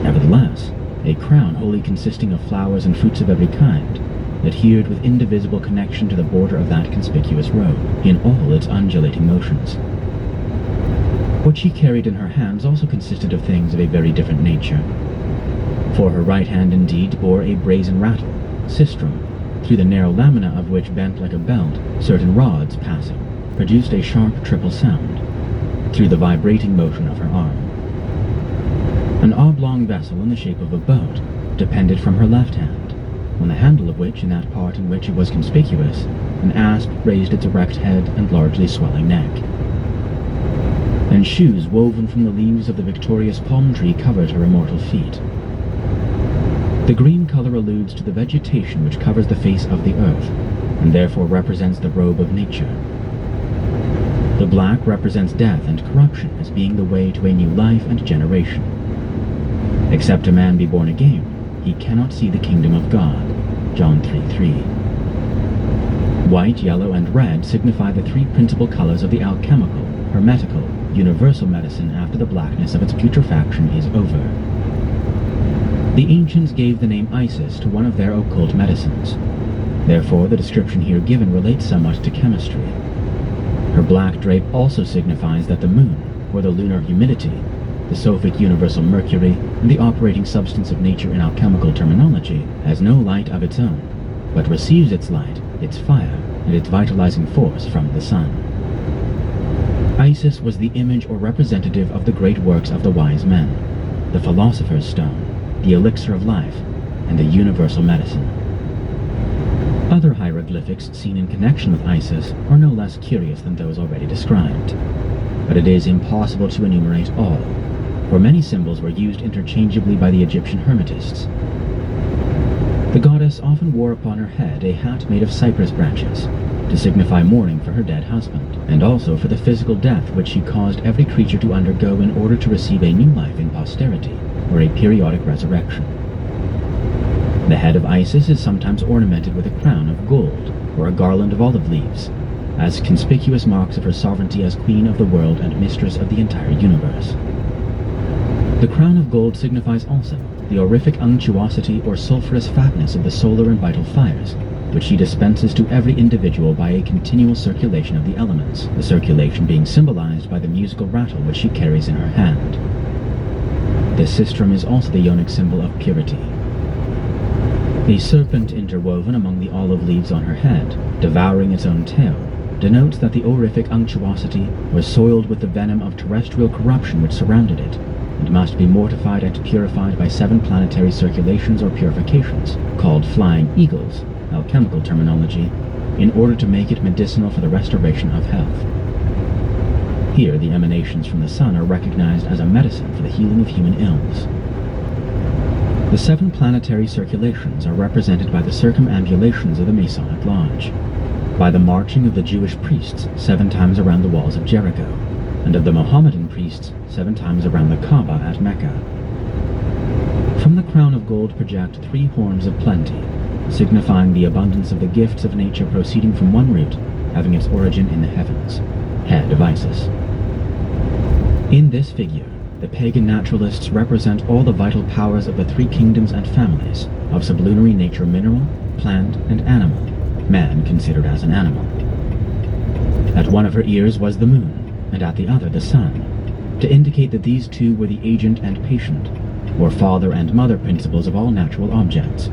Nevertheless, a crown wholly consisting of flowers and fruits of every kind adhered with indivisible connection to the border of that conspicuous robe, in all its undulating motions. What she carried in her hands also consisted of things of a very different nature. For her right hand indeed bore a brazen rattle, sistrum, through the narrow lamina of which, bent like a belt, certain rods passing produced a sharp triple sound, through the vibrating motion of her arm. An oblong vessel in the shape of a boat depended from her left hand, on the handle of which, in that part in which it was conspicuous, an asp raised its erect head and largely swelling neck. And shoes woven from the leaves of the victorious palm tree covered her immortal feet. The green color alludes to the vegetation which covers the face of the earth, and therefore represents the robe of nature. The black represents death and corruption as being the way to a new life and generation. Except a man be born again, he cannot see the kingdom of God. John 3:3. White, yellow, and red signify the three principal colors of the alchemical, hermetical, universal medicine after the blackness of its putrefaction is over. The ancients gave the name Isis to one of their occult medicines. Therefore, the description here given relates somewhat to chemistry. Her black drape also signifies that the moon, or the lunar humidity, the Sophic universal mercury, and the operating substance of nature in alchemical terminology, has no light of its own, but receives its light, its fire, and its vitalizing force from the sun. Isis was the image or representative of the great works of the wise men, the philosopher's stone, the elixir of life, and the universal medicine. Other hieroglyphics seen in connection with Isis are no less curious than those already described, but it is impossible to enumerate all, for many symbols were used interchangeably by the Egyptian Hermetists. The goddess often wore upon her head a hat made of cypress branches, to signify mourning for her dead husband, and also for the physical death which she caused every creature to undergo in order to receive a new life in posterity, or a periodic resurrection. The head of Isis is sometimes ornamented with a crown of gold, or a garland of olive leaves, as conspicuous marks of her sovereignty as queen of the world and mistress of the entire universe. The crown of gold signifies also the aurific unctuosity or sulphurous fatness of the solar and vital fires, which she dispenses to every individual by a continual circulation of the elements, the circulation being symbolized by the musical rattle which she carries in her hand. The sistrum is also the yonic symbol of purity. A serpent interwoven among the olive leaves on her head, devouring its own tail, denotes that the aurific unctuosity was soiled with the venom of terrestrial corruption which surrounded it, and must be mortified and purified by 7 planetary circulations or purifications, called flying eagles, alchemical terminology, in order to make it medicinal for the restoration of health. Here the emanations from the sun are recognized as a medicine for the healing of human ills. The 7 planetary circulations are represented by the circumambulations of the Masonic Lodge, by the marching of the Jewish priests 7 times around the walls of Jericho, and of the Mohammedan priests 7 times around the Kaaba at Mecca. From the crown of gold project 3 horns of plenty, signifying the abundance of the gifts of nature proceeding from one root, having its origin in the heavens, head of Isis. In this figure, the pagan naturalists represent all the vital powers of the 3 kingdoms and families of sublunary nature: mineral, plant, and animal, man considered as an animal. At one of her ears was the moon, and at the other the sun, to indicate that these 2 were the agent and patient, or father and mother principles of all natural objects,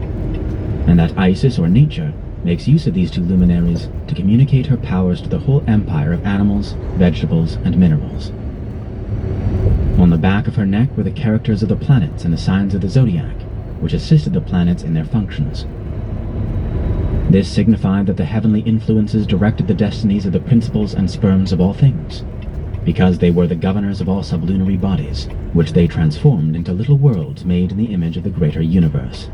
and that Isis, or nature, makes use of these 2 luminaries to communicate her powers to the whole empire of animals, vegetables, and minerals. On the back of her neck were the characters of the planets and the signs of the zodiac, which assisted the planets in their functions. This signified that the heavenly influences directed the destinies of the principles and sperms of all things, because they were the governors of all sublunary bodies, which they transformed into little worlds made in the image of the greater universe.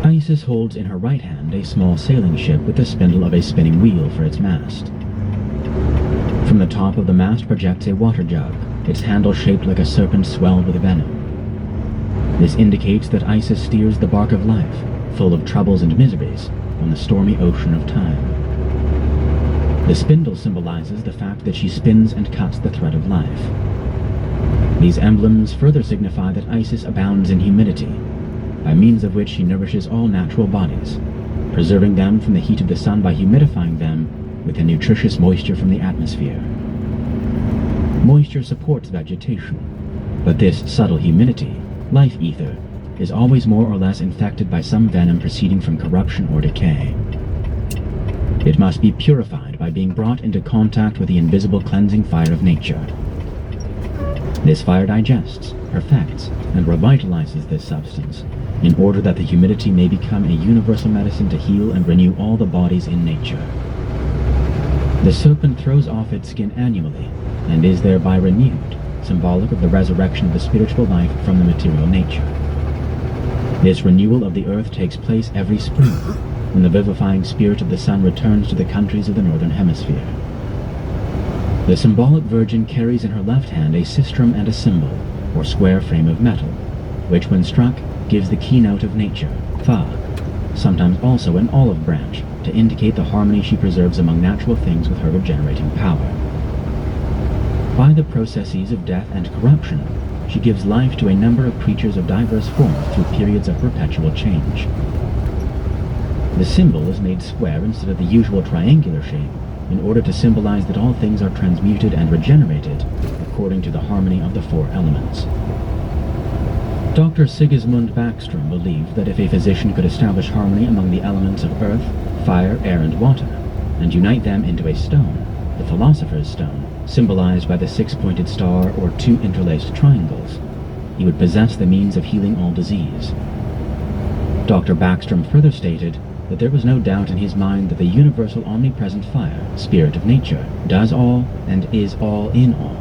Isis holds in her right hand a small sailing ship with the spindle of a spinning wheel for its mast. From the top of the mast projects a water jug, its handle shaped like a serpent swelled with venom. This indicates that Isis steers the bark of life, full of troubles and miseries, on the stormy ocean of time. The spindle symbolizes the fact that she spins and cuts the thread of life. These emblems further signify that Isis abounds in humidity, by means of which she nourishes all natural bodies, preserving them from the heat of the sun by humidifying them with the nutritious moisture from the atmosphere. Moisture supports vegetation, but this subtle humidity, life ether, is always more or less infected by some venom proceeding from corruption or decay. It must be purified by being brought into contact with the invisible cleansing fire of nature. This fire digests, perfects, and revitalizes this substance, in order that the humidity may become a universal medicine to heal and renew all the bodies in nature. The serpent throws off its skin annually, and is thereby renewed, symbolic of the resurrection of the spiritual life from the material nature. This renewal of the earth takes place every spring, when the vivifying spirit of the sun returns to the countries of the northern hemisphere. The symbolic virgin carries in her left hand a sistrum and a symbol, or square frame of metal, which when struck gives the keynote of nature, Thoth, sometimes also an olive branch, to indicate the harmony she preserves among natural things with her regenerating power. By the processes of death and corruption, she gives life to a number of creatures of diverse forms through periods of perpetual change. The symbol is made square instead of the usual triangular shape, in order to symbolize that all things are transmuted and regenerated according to the harmony of the four elements. Dr. Sigismund Backstrom believed that if a physician could establish harmony among the elements of earth, fire, air, and water, and unite them into a stone, the philosopher's stone, symbolized by the six-pointed star or two interlaced triangles, he would possess the means of healing all disease. Dr. Backstrom further stated that there was no doubt in his mind that the universal omnipresent fire, spirit of nature, does all and is all in all.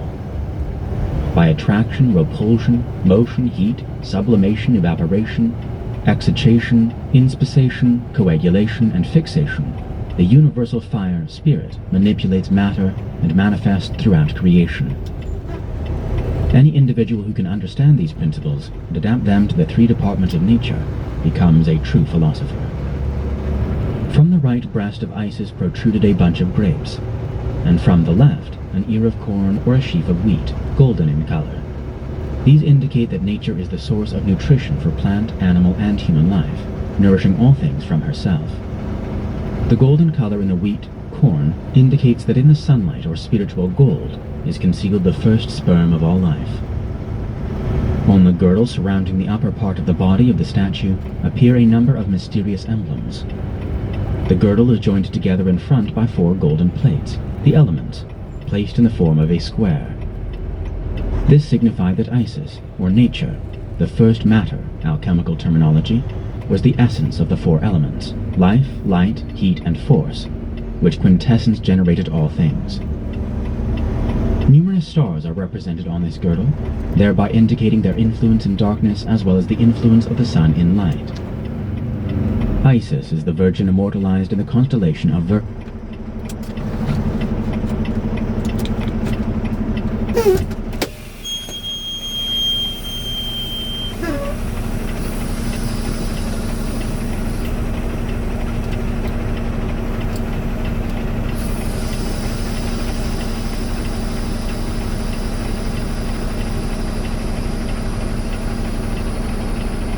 By attraction, repulsion, motion, heat, sublimation, evaporation, excitation, inspissation, coagulation, and fixation, the universal fire, spirit, manipulates matter and manifests throughout creation. Any individual who can understand these principles and adapt them to the three departments of nature becomes a true philosopher. From the right breast of Isis protruded a bunch of grapes, and from the left an ear of corn or a sheaf of wheat, golden in color. These indicate that nature is the source of nutrition for plant, animal, and human life, nourishing all things from herself. The golden color in the wheat, corn, indicates that in the sunlight or spiritual gold is concealed the first sperm of all life. On the girdle surrounding the upper part of the body of the statue appear a number of mysterious emblems. The girdle is joined together in front by four golden plates, the elements, placed in the form of a square. This signified that Isis, or nature, the first matter, alchemical terminology, was the essence of the four elements, life, light, heat, and force, which quintessence generated all things. Numerous stars are represented on this girdle, thereby indicating their influence in darkness as well as the influence of the sun in light. Isis is the virgin immortalized in the constellation of